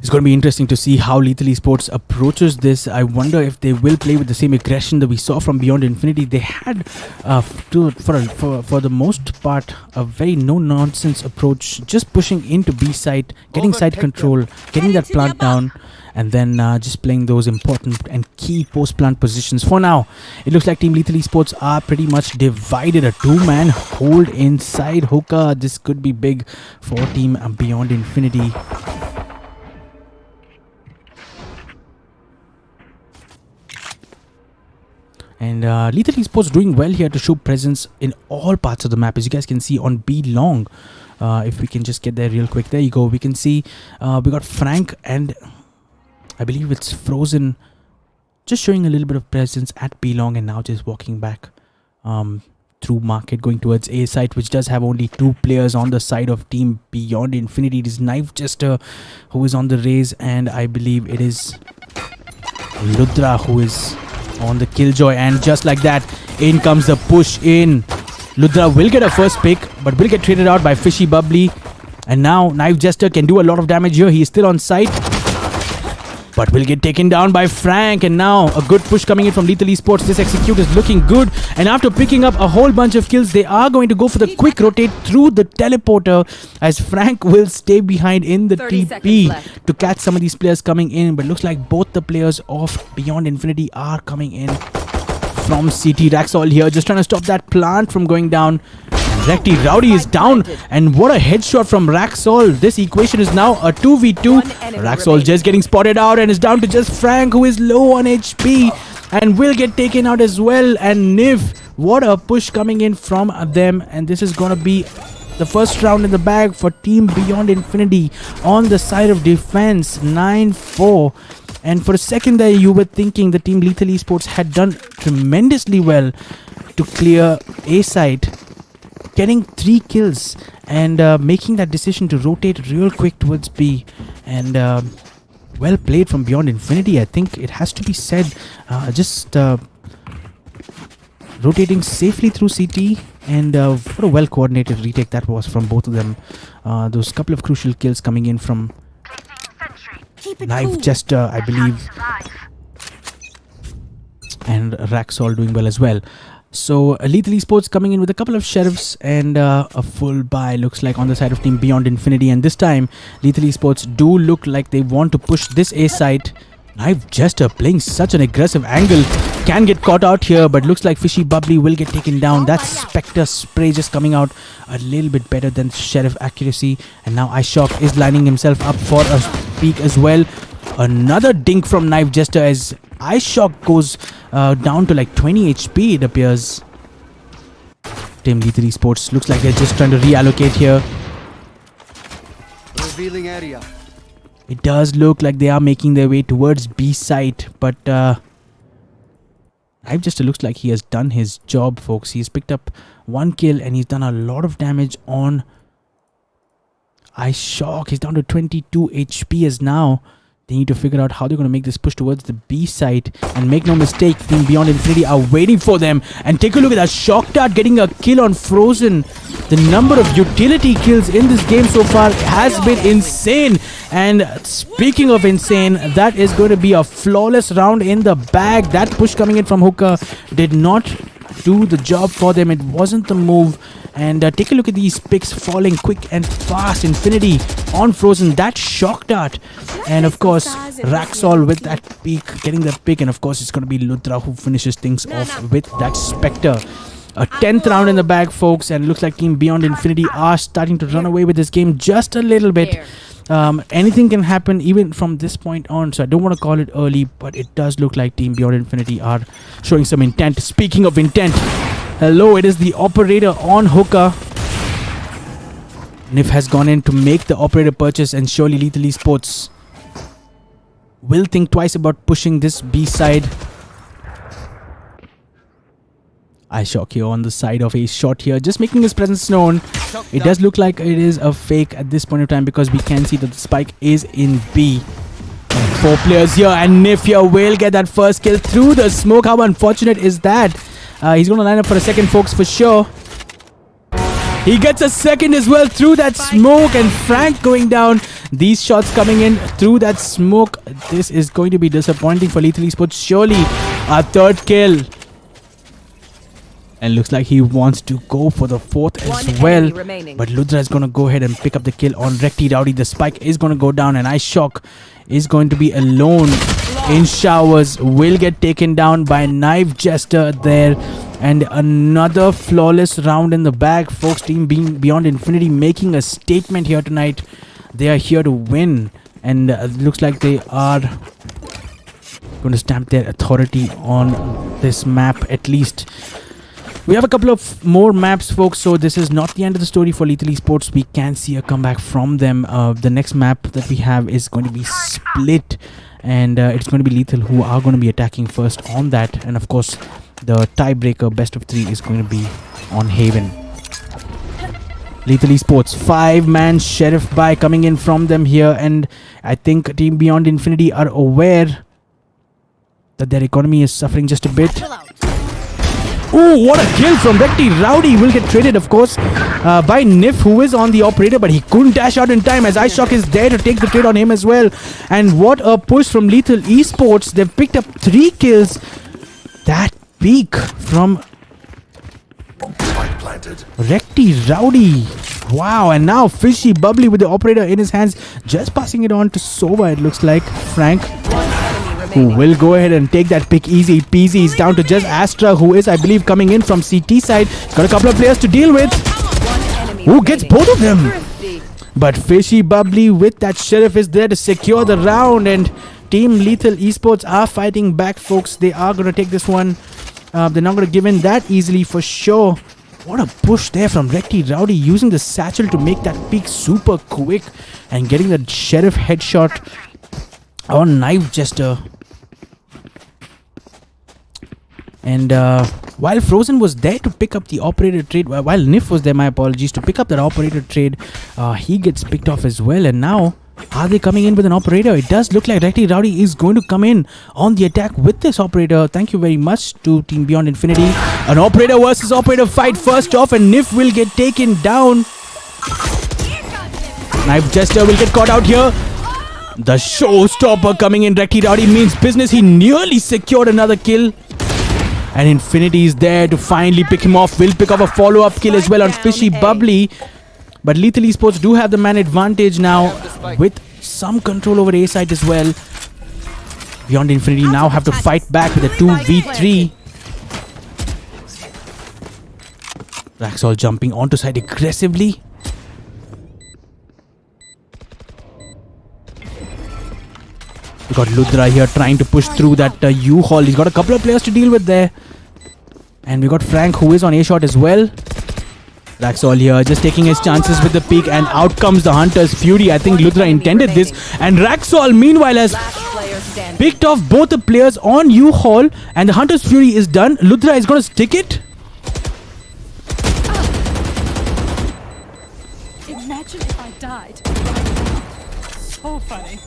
It's going to be interesting to see how Lethal Esports approaches this. I wonder if they will play with the same aggression that we saw from Beyond Infinity. They had, for the most part, a very no-nonsense approach, just pushing into B site, getting site control, getting that plant down, and then just playing those important and key post-plant positions. For now, it looks like Team Lethal Esports are pretty much divided. A two-man hold inside Hookah. This could be big for Team Beyond Infinity. And Lethal Esports doing well here to show presence in all parts of the map, as you guys can see on B long. If we can just get there real quick. There you go. We can see we got Frank and I believe it's Frozen just showing a little bit of presence at B long, and now just walking back through market, going towards A site, which does have only 2 players on the side of Team Beyond Infinity. It is Knife Jester who is on the raise, and I believe it is Ludra who is on the Killjoy. And just like that, in comes the push in. Ludra will get a first pick, but will get traded out by Fishy Bubbly. And now Knife Jester can do a lot of damage here. He is still on site, but will get taken down by Frank. And now a good push coming in from Lethal Esports. This execute is looking good, and after picking up a whole bunch of kills, they are going to go for the quick rotate through the teleporter, as Frank will stay behind in the TP to catch some of these players coming in. But looks like both the players of Beyond Infinity are coming in from CT. Raxol here just trying to stop that plant from going down. Recti Rowdy is down, and what a headshot from Raxol. This equation is now a 2v2. Raxol just getting spotted out and is down to just Frank, who is low on HP and will get taken out as well. And Niv, what a push coming in from them, and this is gonna be the first round in the bag for Team Beyond Infinity on the side of defense. 9-4. And for a second there, you were thinking the Team Lethal Esports had done tremendously well to clear A side, getting 3 kills and making that decision to rotate real quick towards B. And well played from Beyond Infinity, I think it has to be said. Just rotating safely through CT, and what a well coordinated retake that was from both of them. Those couple of crucial kills coming in from Knife Jester, I believe, and Raxol doing well as well. So Lethal Esports coming in with a couple of sheriffs and a full buy, looks like, on the side of Team Beyond Infinity. And this time Lethal Esports do look like they want to push this A site. Knife Jester playing such an aggressive angle, can get caught out here, but looks like Fishy Bubbly will get taken down. That Spectre spray just coming out a little bit better than Sheriff accuracy. And now iShock is lining himself up for a peek as well. Another dink from Knife Jester as iShock goes down to like 20 HP, it appears. Team Lethal Esports looks like they're just trying to reallocate here. Revealing area. It does look like they are making their way towards B site, but Knife Jester looks like he has done his job, folks. He's picked up 1 kill and he's done a lot of damage on iShock. He's down to 22 HP as now. They need to figure out how they're going to make this push towards the B site. And make no mistake, Team Beyond Infinity are waiting for them. And take a look at that Shock Dart getting a kill on Frozen. The number of utility kills in this game so far has been insane. And speaking of insane, that is going to be a flawless round in the bag. That push coming in from Hookah did not do the job for them. It wasn't the move. And take a look at these picks falling quick and fast. Infinity on Frozen, that Shock Dart. And of course, Raxol with that peak, getting the pick. And of course, it's going to be Ludra who finishes things off with that Spectre. A 10th round in the bag, folks, and it looks like Team Beyond Infinity are starting to run away with this game just a little bit. Anything can happen even from this point on, so I don't want to call it early, but it does look like Team Beyond Infinity are showing some intent. Speaking of intent, hello, it is the operator on hookah. Nif has gone in to make the operator purchase, and surely Lethal Esports will think twice about pushing this B side. iShock here on the side of a shot here, just making his presence known. It does look like it is a fake at this point of time because we can see that the spike is in B. 4 players here, and Nif here will get that first kill through the smoke. How unfortunate is that? He's going to line up for a second, folks, for sure. He gets a second as well through that smoke, and Frank going down. These shots coming in through that smoke. This is going to be disappointing for Lethal Esports. Surely a third kill. And looks like he wants to go for the 4th as well. But Ludra is going to go ahead and pick up the kill on Recti Rowdy. The spike is going to go down, and iShock is going to be alone in showers. Will get taken down by Knife Jester there. And another flawless round in the bag, folks. Team Beyond Infinity making a statement here tonight. They are here to win, and looks like they are going to stamp their authority on this map at least. We have a couple of more maps, folks, so this is not the end of the story for Lethal Esports. We can see a comeback from them. The next map that we have is going to be Split, and it's going to be Lethal who are going to be attacking first on that. And of course, the tiebreaker best of 3 is going to be on Haven. Lethal Esports, 5-man Sheriff buy coming in from them here, and I think Team Beyond Infinity are aware that their economy is suffering just a bit. Oh, what a kill from Recti Rowdy. Will get traded, of course, by Nif, who is on the operator, but he couldn't dash out in time as iShock is there to take the trade on him as well. And what a push from Lethal Esports. They've picked up 3 kills. That peak from Recti Rowdy. Wow, and now Fishy Bubbly with the operator in his hands, just passing it on to Sova, it looks like. Frank, who will go ahead and take that pick easy peasy. He's down to just Astra, who is, I believe, coming in from CT side. Got a couple of players to deal with. Who gets both of them? But Fishy Bubbly with that Sheriff is there to secure the round, and Team Lethal Esports are fighting back, folks. They are going to take this one. They're not going to give in that easily for sure. What a push there from Recti Rowdy, using the satchel to make that peak super quick and getting the Sheriff headshot on Knife Jester. And while Frozen was there to pick up the operator trade, while Nif was there, my apologies, to pick up that operator trade, he gets picked off as well. And now, are they coming in with an operator? It does look like Recti Rowdy is going to come in on the attack with this operator. Thank you very much to Team Beyond Infinity. An operator versus operator fight first off, and Nif will get taken down. Knife Jester will get caught out here. The showstopper coming in. Recti Rowdy means business. He nearly secured another kill. And Infinity is there to finally pick him off. Will pick up a follow-up kill as well on Fishy Bubbly. But Lethal Esports do have the man advantage now with some control over A side as well. Beyond Infinity now have to fight back with a 2v3. Raxol jumping onto side aggressively. We got Ludra here trying to push through that U-Haul. He's got a couple of players to deal with there. And we got Frank, who is on A-shot as well. Raxol here just taking his chances with the peak, and out comes the Hunter's Fury. I think Ludra intended this, and Raxol meanwhile has picked off both the players on U-Haul, and the Hunter's Fury is done. Ludra is going to stick it. Imagine if I died. So funny.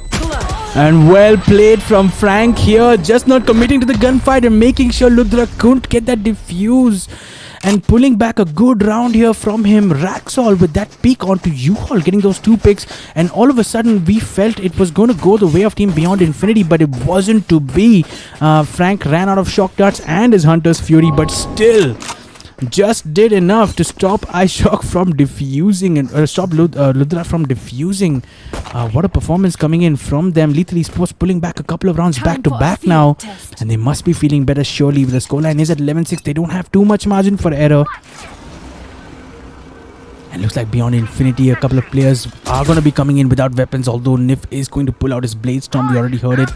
And well played from Frank here, just not committing to the gunfight and making sure Ludra couldn't get that defuse. And pulling back a good round here from him. Raxol with that peek onto U-Haul, getting those 2 picks. And all of a sudden, we felt it was going to go the way of Team Beyond Infinity, but it wasn't to be. Frank ran out of shock darts and his Hunter's Fury, but still, just did enough to stop iShock from defusing and stop Ludra from defusing. What a performance coming in from them. Lethal Esports pulling back a couple of rounds back to back now, and they must be feeling better surely. The scoreline is at 11-6. They don't have too much margin for error. And looks like beyond infinity, a couple of players are going to be coming in without weapons, although Nif is going to pull out his Blade Storm. We already heard it.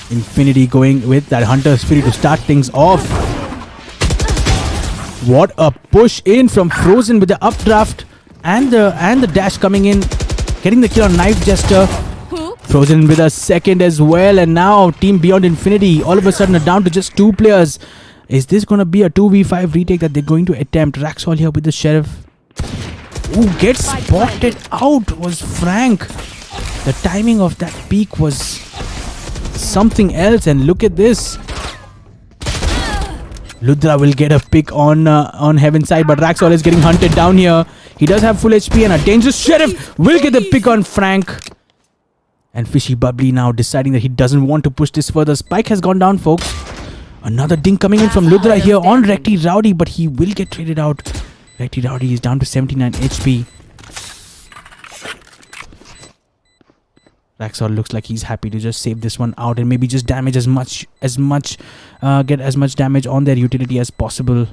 Infinity going with that Hunter Spirit to start things off. What a push in from Frozen with the updraft and the dash coming in, getting the kill on Knife Jester. Frozen with a second as well, and now Team Beyond Infinity all of a sudden are down to just 2 players. Is this going to be a 2v5 retake that they're going to attempt? Raxol here with the Sheriff. Ooh, gets spotted out was Frank. The timing of that peak was something else, and look at this. Ludra will get a pick on Heaven's side, but Raxol is getting hunted down here. He does have full HP, and a dangerous Sheriff will get the pick on Frank. And Fishy Bubbly now deciding that he doesn't want to push this further. Spike has gone down, folks. Another ding coming in from Ludra here on Recti Rowdy, but he will get traded out. Recti Rowdy is down to 79 HP. Raxol looks like he's happy to just save this one out and maybe just damage get as much damage on their utility as possible.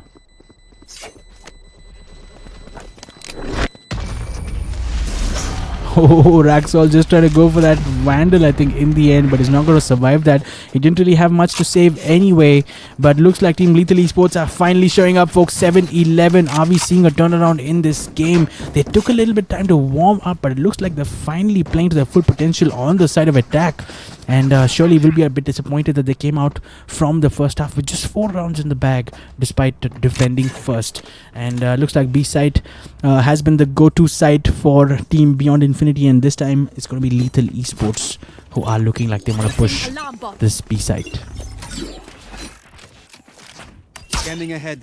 Oh, Raxol just trying to go for that Vandal, I think, in the end, but he's not going to survive that. He didn't really have much to save anyway, but looks like Team Lethal Esports are finally showing up, folks. 7-11. Are we seeing a turnaround in this game? They took a little bit time to warm up, but it looks like they're finally playing to their full potential on the side of attack. And surely will be a bit disappointed that they came out from the first half with just 4 rounds in the bag, despite defending first. And looks like B site has been the go-to site for Team Beyond Infinity, and this time it's going to be Lethal Esports who are looking like they want to push this B site. Scanning ahead.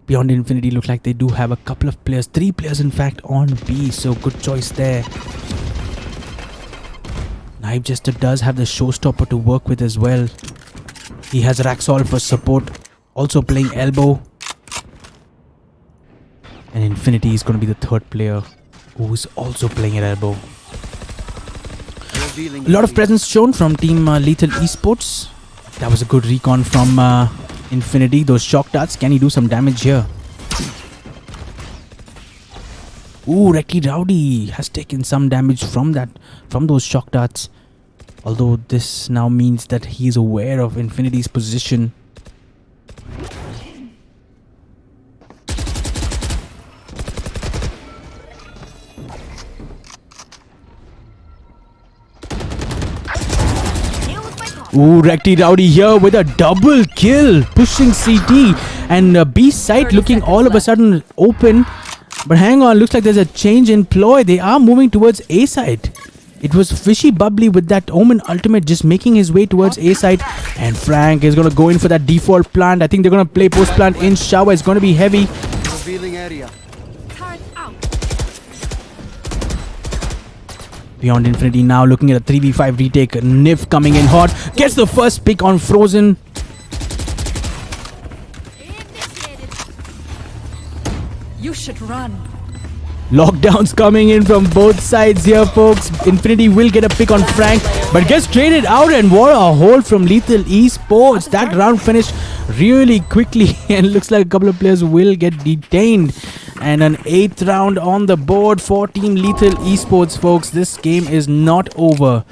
Beyond Infinity look like they do have a couple of players, 3 players in fact on B, so good choice there. Knife Jester does have the showstopper to work with as well. He has Raxol for support, also playing elbow. And Infinity is going to be the 3rd player who is also playing at elbow. A lot of presence shown from Team Lethal Esports. That was a good recon from Infinity. Those shock darts, can he do some damage here? Ooh, Recti Rowdy has taken some damage from those shock darts. Although this now means that he is aware of Infinity's position. Ooh, Recti Rowdy here with a double kill, pushing CT, and B site looking all of a sudden open. But hang on, looks like there's a change in ploy. They are moving towards A site. It was Fishy Bubbly with that Omen ultimate just making his way towards A site, and Frank is going to go in for that default plant. I think they're going to play post plant in shower. It's going to be heavy. Revealing area. Beyond Infinity now looking at a 3v5 retake. Nif coming in hot. Gets the first pick on Frozen. You should run. Lockdowns coming in from both sides here, folks. Infinity will get a pick on Frank, but gets traded out, and what a hold from Lethal Esports. That round finished really quickly, and looks like a couple of players will get detained. And an 8th round on the board for Team Lethal Esports, folks. This game is not over.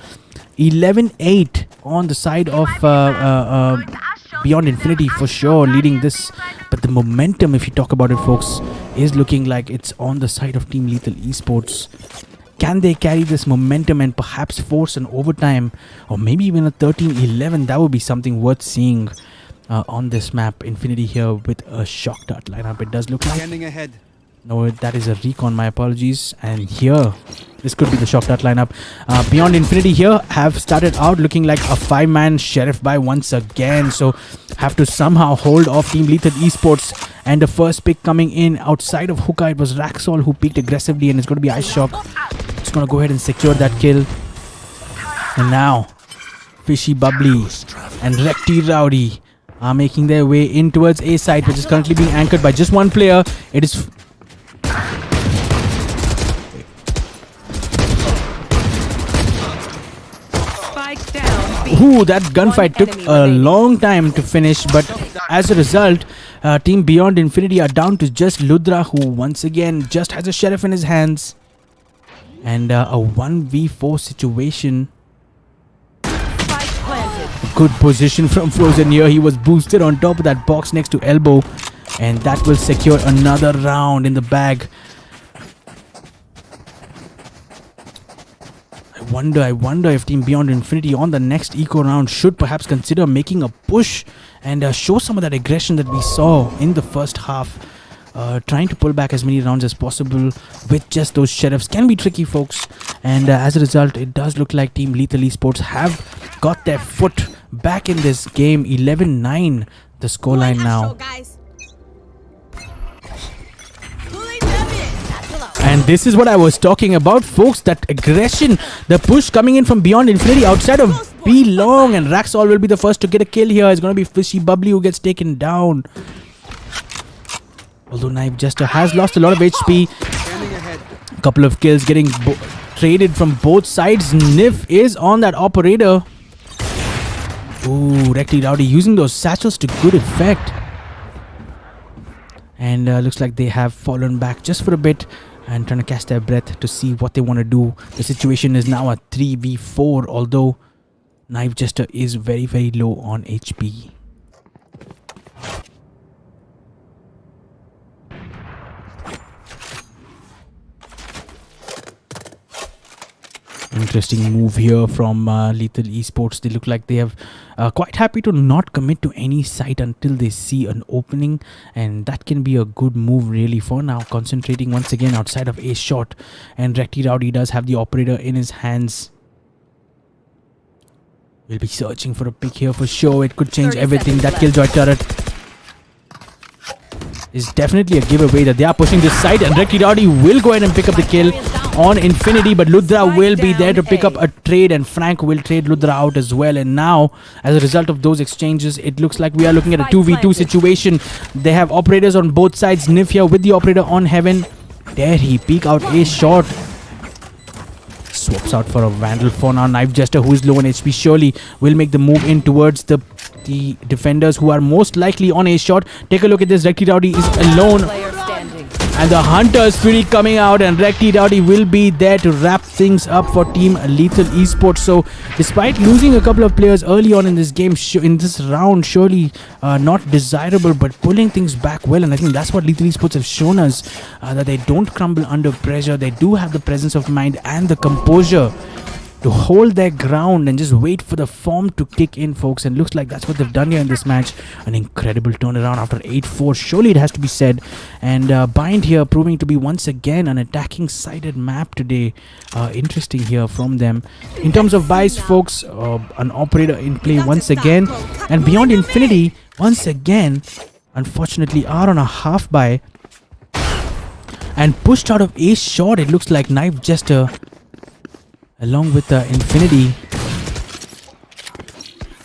11-8 on the side of Beyond Infinity for sure, leading this. But the momentum, if you talk about it, folks, is looking like it's on the side of Team Lethal Esports. Can they carry this momentum and perhaps force an overtime, or maybe even a 13-11? That would be something worth seeing on this map. Infinity here with a shock dart lineup. It does look like. Scanning ahead. No, that is a recon, my apologies. And here, this could be the shock dart lineup. Beyond Infinity here have started out looking like a 5-man Sheriff buy once again. So have to somehow hold off Team Lethal Esports. And the first pick coming in outside of Hookah, it was Raxol who peeked aggressively, and it's going to be Ice Shock. It's going to go ahead and secure that kill. And now, Fishy Bubbly and Recti Rowdy are making their way in towards A site, which is currently being anchored by just one player. It is Spike down. B. Ooh, that gunfight One took enemy a remaining. long time to finish, but as a result, Team Beyond Infinity are down to just Ludra, who once again just has a sheriff in his hands. And a 1v4 situation. Spike planted. Good position from Frozen here. He was boosted on top of that box next to Elbow. And that will secure another round in the bag. I wonder if Team Beyond Infinity on the next eco round should perhaps consider making a push and show some of that aggression that we saw in the first half. Trying to pull back as many rounds as possible with just those sheriffs can be tricky, folks. And as a result, it does look like Team Lethal Esports have got their foot back in this game. 11-9 the scoreline now. And this is what I was talking about, folks. That aggression, the push coming in from Beyond Infinity outside of B Long, and Raxol will be the first to get a kill here. It's going to be Fishy Bubbly who gets taken down. Although Knife Jester has lost a lot of HP. Scanning ahead. A couple of kills getting traded from both sides. Nif is on that operator. Ooh, Recti Rowdy using those satchels to good effect. And looks like they have fallen back just for a bit and trying to catch their breath to see what they want to do. The situation is now a 3v4, although Knife Jester is very, very low on HP. Interesting move here from Lethal Esports. They look like they have quite happy to not commit to any site until they see an opening, and that can be a good move really for now. Concentrating once again outside of a shot, and Recti Rowdy does have the operator in his hands. We'll be searching for a pick here for sure. It could change everything. That Killjoy turret is definitely a giveaway that they are pushing this side, and Recti Rowdy will go ahead and pick up the kill on Infinity, but Ludra will be there to pick up a trade, and Frank will trade Ludra out as well. And now, as a result of those exchanges, it looks like we are looking at a 2v2 situation. They have operators on both sides. Nif here with the operator on Heaven. Dare he peek out a shot? Swaps out for a Vandal for now. Knife Jester, who is low on HP, surely will make the move in towards the defenders who are most likely on a shot. Take a look at this. Recti Rowdy is alone. Player standing. And the Hunter Spirit coming out, and Recti Rowdy will be there to wrap things up for Team Lethal Esports. So despite losing a couple of players early on in this game, in this round, surely not desirable, but pulling things back well. And I think that's what Lethal Esports have shown us, that they don't crumble under pressure. They do have the presence of mind and the composure to hold their ground and just wait for the form to kick in, folks. And looks like that's what they've done here in this match. An incredible turnaround after 8-4, surely it has to be said. And Bind here proving to be once again an attacking sided map today. Interesting here from them. In terms of buys, folks, an operator in play once again, and Beyond Infinity once again unfortunately are on a half buy and pushed out of a shot. It looks like Knife Jester along with the Infinity,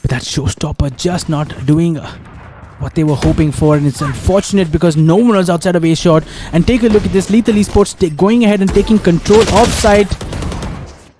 but that showstopper just not doing what they were hoping for, and it's unfortunate because no one was outside of a shot. And take a look at this, Lethal Esports going ahead and taking control of site,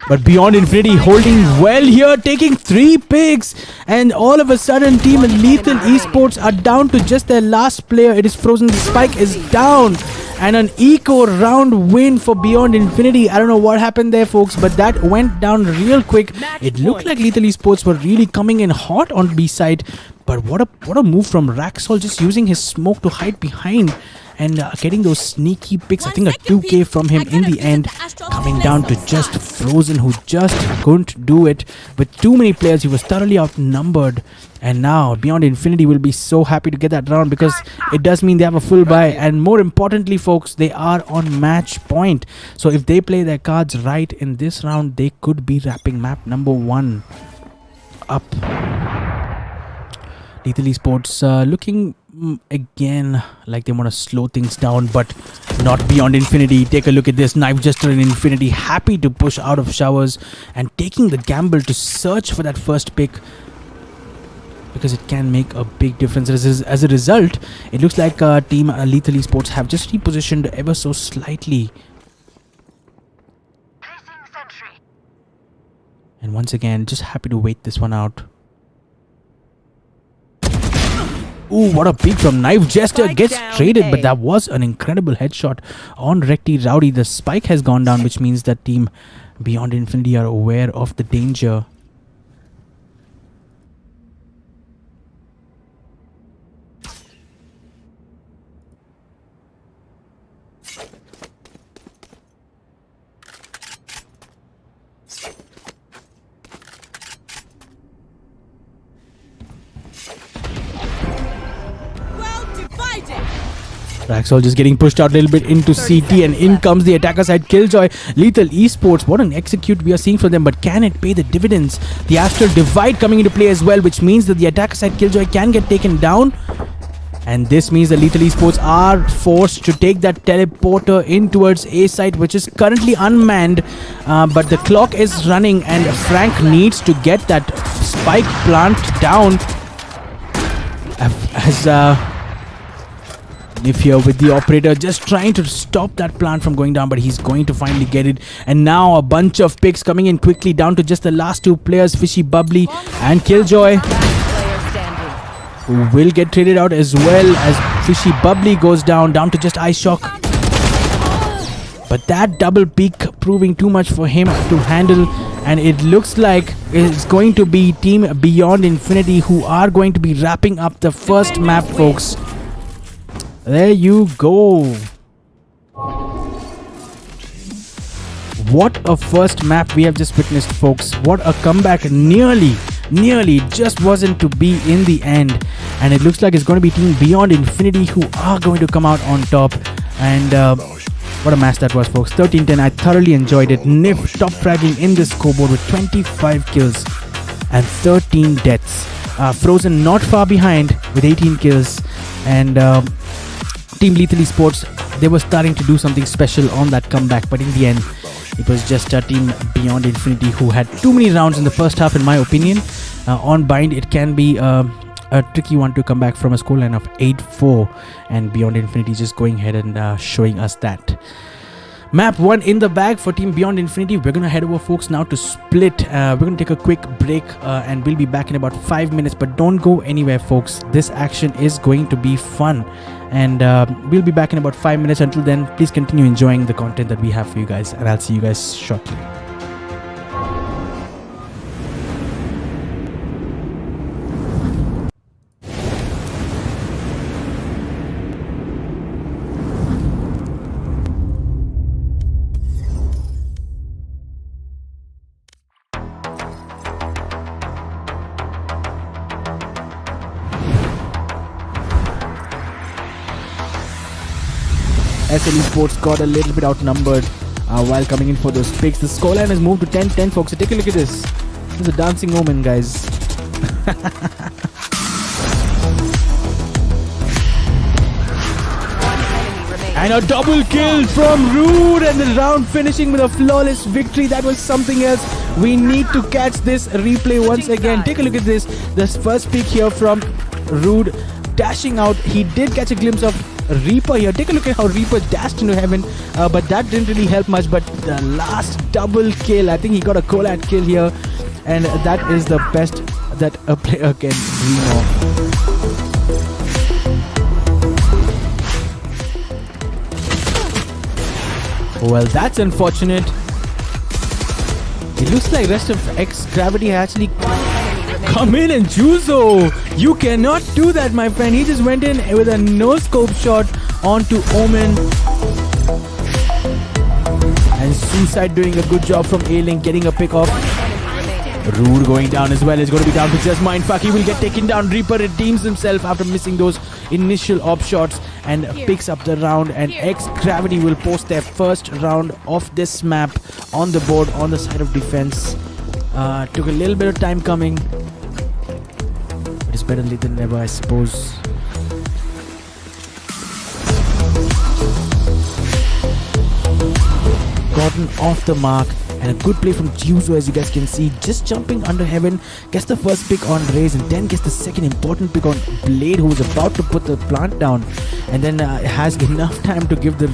but Beyond Infinity holding well here, taking 3 picks, and all of a sudden Team Lethal Esports are down to just their last player. It is Frozen. The spike is down, and an eco round win for Beyond Infinity. I don't know what happened there, folks, but that went down real quick. It looked like Lethal Esports were really coming in hot on B side, but what a move from Raxol, just using his smoke to hide behind and getting those sneaky picks. I think a 2k from him in the end, coming down to just Frozen, who just couldn't do it. With too many players, he was thoroughly outnumbered. And now Beyond Infinity will be so happy to get that round, because it does mean they have a full buy, and more importantly, folks, they are on match point. So if they play their cards right in this round, they could be wrapping map number 1 up. Lethal Esports looking again, like they want to slow things down, but not beyond infinity. Take a look at this. Knife Jester in infinity, happy to push out of showers and taking the gamble to search for that first pick, because it can make a big difference. As a result, it looks like Team Lethal Esports have just repositioned ever so slightly. And once again, just happy to wait this one out. Ooh, what a peek from Knife Jester. Gets traded, but that was an incredible headshot on Recti Rowdy. The spike has gone down, which means that Team Beyond Infinity are aware of the danger. Raxol just getting pushed out a little bit into CT, and in comes the attacker side Killjoy. Lethal Esports, what an execute we are seeing from them, but can it pay the dividends? The Astral Divide coming into play as well, which means that the attacker side Killjoy can get taken down. And this means that Lethal Esports are forced to take that teleporter in towards A site, which is currently unmanned. But the clock is running, and Frank needs to get that spike plant down. As Nif here with the operator just trying to stop that plant from going down, but he's going to finally get it. And now a bunch of picks coming in quickly, down to just the last two players, Fishy Bubbly and Killjoy, who will get traded out as well, as Fishy Bubbly goes down to just Ice Shock. But that double peak proving too much for him to handle, and it looks like it's going to be Team Beyond Infinity who are going to be wrapping up the first map, folks. There you go. What a first map we have just witnessed, folks. What a comeback. Nearly just wasn't to be in the end. And it looks like it's going to be Team Beyond Infinity who are going to come out on top. And what a match that was, folks. 13-10. I thoroughly enjoyed it. Nif top fragging in this scoreboard with 25 kills and 13 deaths. Frozen not far behind with 18 kills. And Team Lethal Esports, they were starting to do something special on that comeback, but in the end, it was just Team Beyond Infinity who had too many rounds in the first half, in my opinion. On Bind, it can be a tricky one to come back from a scoreline of 8-4, and Beyond Infinity just going ahead and showing us that. Map 1 in the bag for Team Beyond Infinity. We're going to head over, folks, now to Split. We're going to take a quick break and we'll be back in about 5 minutes. But don't go anywhere, folks. This action is going to be fun. And we'll be back in about 5 minutes. Until then, please continue enjoying the content that we have for you guys. And I'll see you guys shortly. SL Esports got a little bit outnumbered while coming in for those picks. The scoreline has moved to 10-10, folks. So take a look at this. This is a dancing omen, guys. And a double kill from Rude, and the round finishing with a flawless victory. That was something else. We need to catch this replay once again. Take a look at this. This first pick here from Rude, dashing out. He did catch a glimpse of Reaper here. Take a look at how Reaper dashed into heaven, but that didn't really help much. But the last double kill, I think he got a collab kill here, and that is the best that a player can dream of. Well, that's unfortunate. It looks like rest of X Gravity actually come in, and Juzo, you cannot do that, my friend. He just went in with a no-scope shot onto Omen. And Suicide doing a good job from A-Link, getting a pick off. Rude going down as well. It's going to be down to just Mindfuck. He will get taken down. Reaper redeems himself after missing those initial op shots and picks up the round. And X Gravity will post their first round of this map on the board on the side of defense. Took a little bit of time coming. It's better late than never, I suppose. important off the mark, and a good play from Juzo, as you guys can see, just jumping under heaven, gets the first pick on Raze, and then gets the second important pick on Blade, who was about to put the plant down, and then has enough time to give the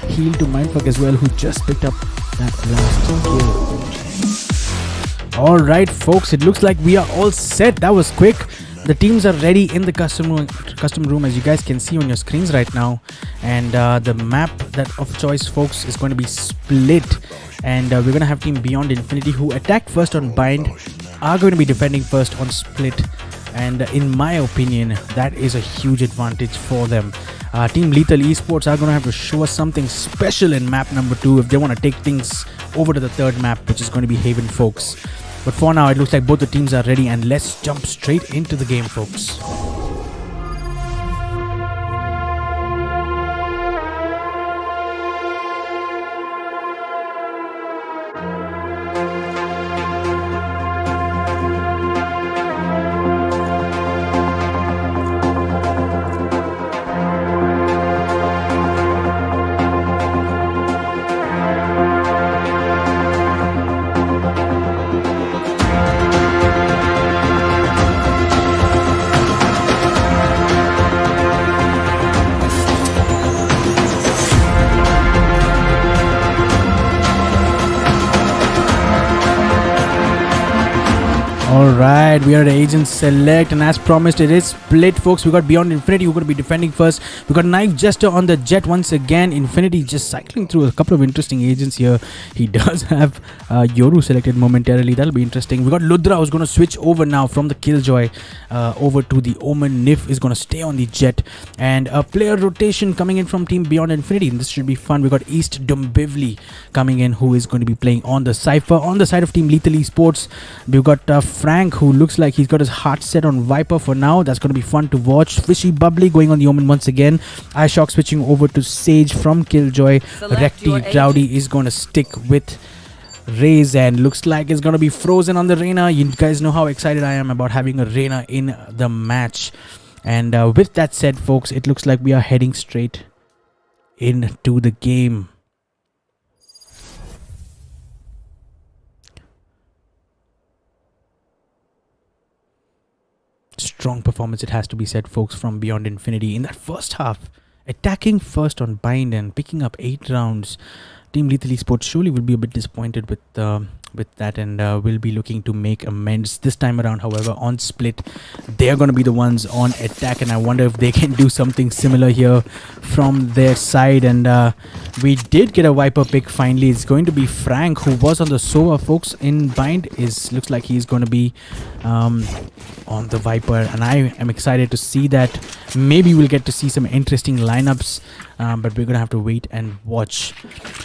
heal to Mindfuck as well, who just picked up that last kill. Alright folks, it looks like we are all set. That was quick. The teams are ready in the custom room, as you guys can see on your screens right now, and the map that of choice, folks, is going to be split, and we're going to have team Beyond Infinity, who attacked first on Bind, are going to be defending first on Split, and in my opinion that is a huge advantage for them. Team Lethal Esports are going to have to show us something special in map number 2 if they want to take things over to the third map, which is going to be Haven, folks. But for now, it looks like both the teams are ready, and let's jump straight into the game, folks. Alright, we are at Agent Select, and as promised, it is split, folks. We got Beyond Infinity, who are going to be defending first. We got Knife Jester on the Jet once again. Infinity just cycling through a couple of interesting agents here. He does have Yoru selected momentarily. That'll be interesting. We got Ludra, who's going to switch over now from the Killjoy over to the Omen. Nif is going to stay on the Jet, and a player rotation coming in from Team Beyond Infinity. And this should be fun. We got East Dombivli coming in, who is going to be playing on the Cypher. On the side of Team Lethal Esports, we've got Frank, who looks like he's got his heart set on Viper for now. That's going to be fun to watch. Fishy Bubbly going on the Omen once again. iShock switching over to Sage from Killjoy. Recti Rowdy is going to stick with Raze, and looks like it's going to be Frozen on the Reyna. You guys know how excited I am about having a Reyna in the match. And with that said, folks, it looks like we are heading straight into the game. Strong performance, it has to be said, folks, from Beyond Infinity in that first half, attacking first on Bind and picking up 8 rounds. Team Lethal Esports surely will be a bit disappointed with that, and will be looking to make amends this time around. However, on Split, they're going to be the ones on attack, and I wonder if they can do something similar here from their side. And we did get a Viper pick finally. It's going to be Frank, who was on the Sova, folks, in Bind. Looks like he's going to be on the Viper, and I am excited to see that. Maybe we'll get to see some interesting lineups, but we're gonna have to wait and watch.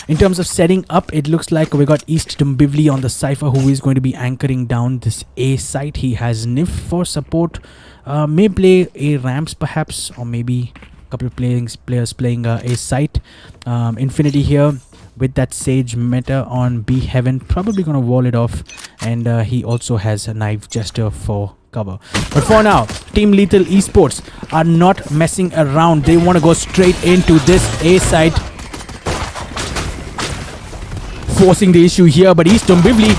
In terms of setting up, it looks like we got East Dombivli on the Cypher, who is going to be anchoring down this A site. He has Nif for support, may play A ramps perhaps, or maybe a couple of players playing A site. Infinity here with that Sage meta on B Heaven, probably gonna wall it off, and he also has a Knife Jester for cover. But for now, Team Lethal Esports are not messing around. They want to go straight into this A site, forcing the issue here. But East Dombivli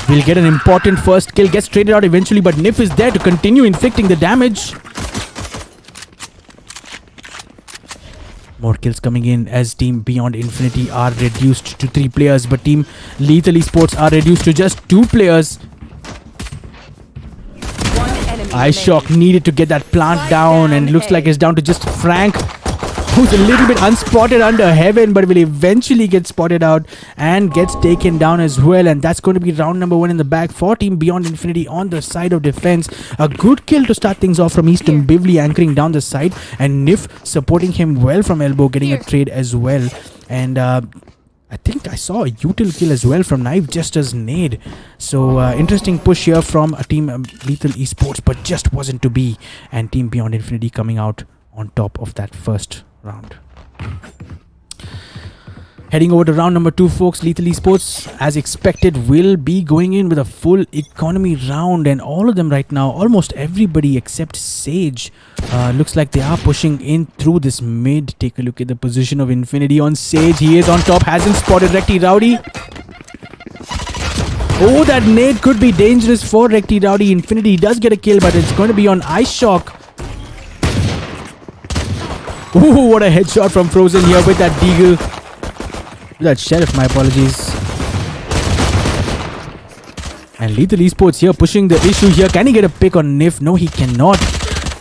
will get an important first kill, gets traded out eventually, but Nif is there to continue inflicting the damage. More kills coming in as Team Beyond Infinity are reduced to 3 players, but Team Lethal Esports are reduced to just 2 players. iShock needed to get that plant down, and looks like it's down to just Frank, who's a little bit unspotted under Heaven, but will eventually get spotted out and gets taken down as well. And that's going to be round number 1 in the bag for Team Beyond Infinity on the side of defense. A good kill to start things off from East Dombivli, anchoring down the side, and Nif supporting him well from elbow, getting a trade as well. And I think I saw a util kill as well from Knife Jester's nade. So interesting push here from a Team Lethal Esports, but just wasn't to be. And Team Beyond Infinity coming out on top of that first round. Heading over to round number 2, folks. Lethal Esports, as expected, will be going in with a full economy round, and all of them right now, almost everybody except Sage, looks like they are pushing in through this mid. Take a look at the position of Infinity on Sage. He is on top, hasn't spotted Recti Rowdy. Oh, that nade could be dangerous for Recti Rowdy. Infinity does get a kill, but it's going to be on Ice Shock. Ooh, what a headshot from Frozen here with that Deagle. That Sheriff, my apologies. And Lethal Esports here pushing the issue here. Can he get a pick on Nif? No, he cannot.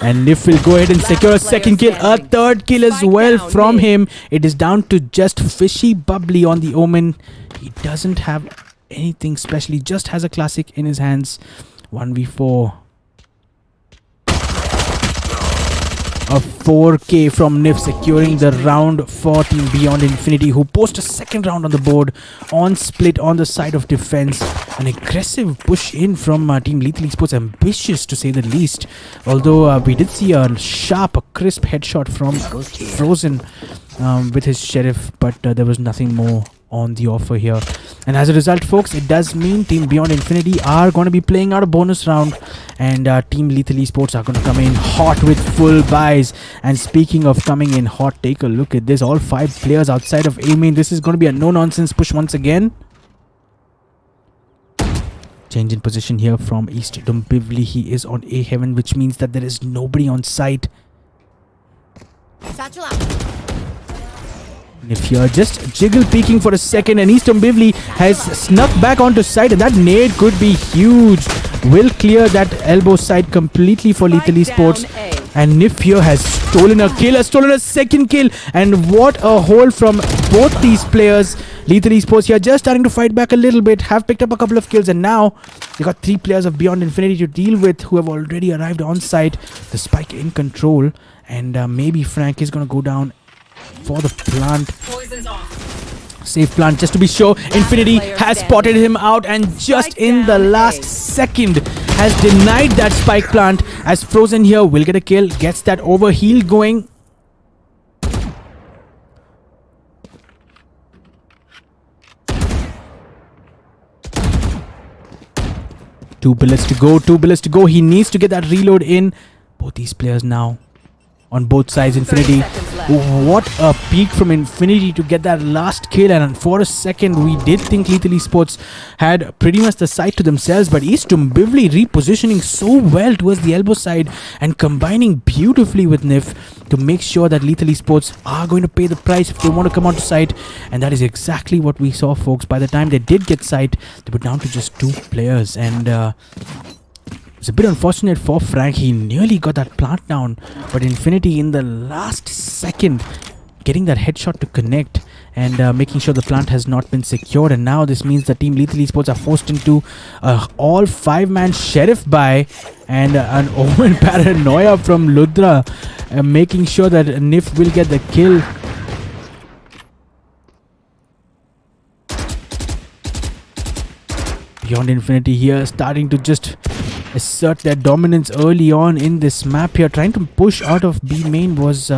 And Nif will go ahead and secure a second kill. A third kill as well from him. It is down to just Fishy Bubbly on the Omen. He doesn't have anything special. He just has a classic in his hands. 1v4. A 4K from Nif securing the round for Team Beyond Infinity, who post a second round on the board on split on the side of defense. An aggressive push in from Team Lethal Esports, ambitious to say the least. Although we did see a sharp, a crisp headshot from Frozen with his Sheriff, but there was nothing more on the offer here. And as a result, folks, it does mean Team Beyond Infinity are going to be playing out a bonus round, and Team Lethal Esports are going to come in hot with full buys. And speaking of coming in hot, take a look at this. All 5 players outside of A main. This is going to be a no-nonsense push once again. Change in position here from East Dombivli. He is on A Heaven, which means that there is nobody on site. Satchel out. If you're just jiggle peeking for a second, and East Dombivli has snuck back onto site, and that nade could be huge. Will clear that elbow side completely for Lethal Esports. And Nif here has stolen a kill, has stolen a second kill. And what a hold from both these players. Lethal Esports here just starting to fight back a little bit, have picked up a couple of kills, and now they got 3 players of Beyond Infinity to deal with who have already arrived on site. The Spike in control, and maybe Frank is going to go down for the plant. Safe plant just to be sure. Infinity has spotted him out, and just in the last second has denied that spike plant, as Frozen here will get a kill, gets that overheal going. Two bullets to go. He needs to get that reload in. Both these players now on both sides. Infinity, what a peak from Infinity to get that last kill, and for a second we did think Lethal Esports had pretty much the site to themselves, but East Dombivli repositioning so well towards the elbow side and combining beautifully with Nif to make sure that Lethal Esports are going to pay the price if they want to come onto site. And that is exactly what we saw, folks. By the time they did get site, they were down to just 2 players, and it's a bit unfortunate for Frank. He nearly got that plant down, but Infinity in the last second getting that headshot to connect and making sure the plant has not been secured. And now this means the Team Lethal Esports are forced into all 5-man Sheriff buy and an Omen Paranoia from Ludra, making sure that Nif will get the kill. Beyond Infinity here starting to just assert their dominance early on in this map here. Trying to push out of B main was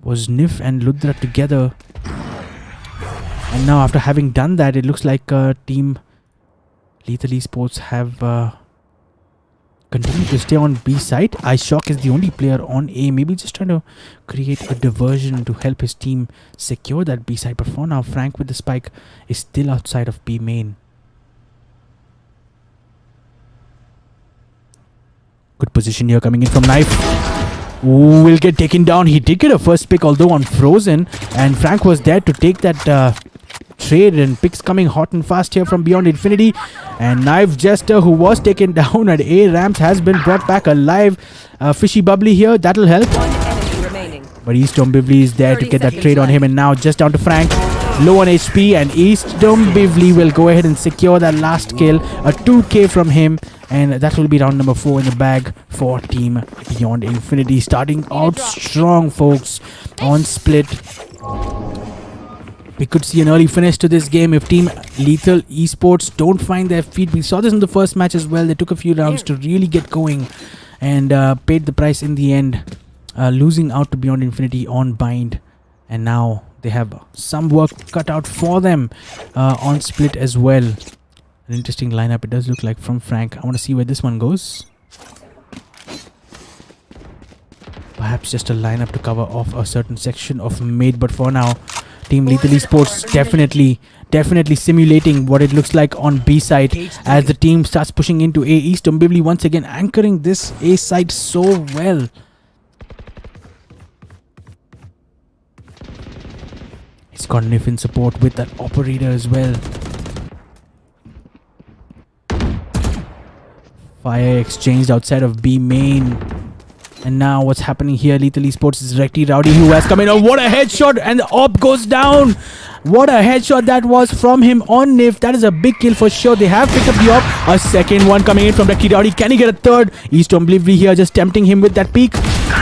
Nif and Ludra together. And now after having done that, it looks like Team Lethal Esports have continued to stay on B side. iShock is the only player on A, maybe just trying to create a diversion to help his team secure that B side. But for now, Frank with the spike is still outside of B main. Good position here coming in from Knife. Ooh, will get taken down. He did get a first pick, although on Frozen, and Frank was there to take that trade, and picks coming hot and fast here from Beyond Infinity. And Knife Jester, who was taken down at A ramps, has been brought back alive. Fishy Bubbly here, that'll help. But East Dombivli is there to get that trade on him, and now just down to Frank. Low on HP, and East Dombivli will go ahead and secure that last kill. A 2K from him, and that will be round number 4 in the bag for Team Beyond Infinity. Starting out strong, folks, on split. We could see an early finish to this game if Team Lethal Esports don't find their feet. We saw this in the first match as well. They took a few rounds to really get going and paid the price in the end, losing out to Beyond Infinity on bind. And now they have some work cut out for them on split as well. An interesting lineup it does look like from Frank. I want to see where this one goes. Perhaps just a lineup to cover off a certain section of mid, but for now, Team Lethal Esports definitely simulating what it looks like on B side as the team starts pushing into A. East Dombivli once again anchoring this A side so well. He's got Nif in support with that operator as well. Fire exchanged outside of B main. And now what's happening here? Lethal Esports is Recti Rowdy who has come in. Oh, what a headshot! And the op goes down. What a headshot that was from him on Nif. That is a big kill for sure. They have picked up the op. A second one coming in from Recti Rowdy. Can he get a third? East Dombivli here just tempting him with that peek.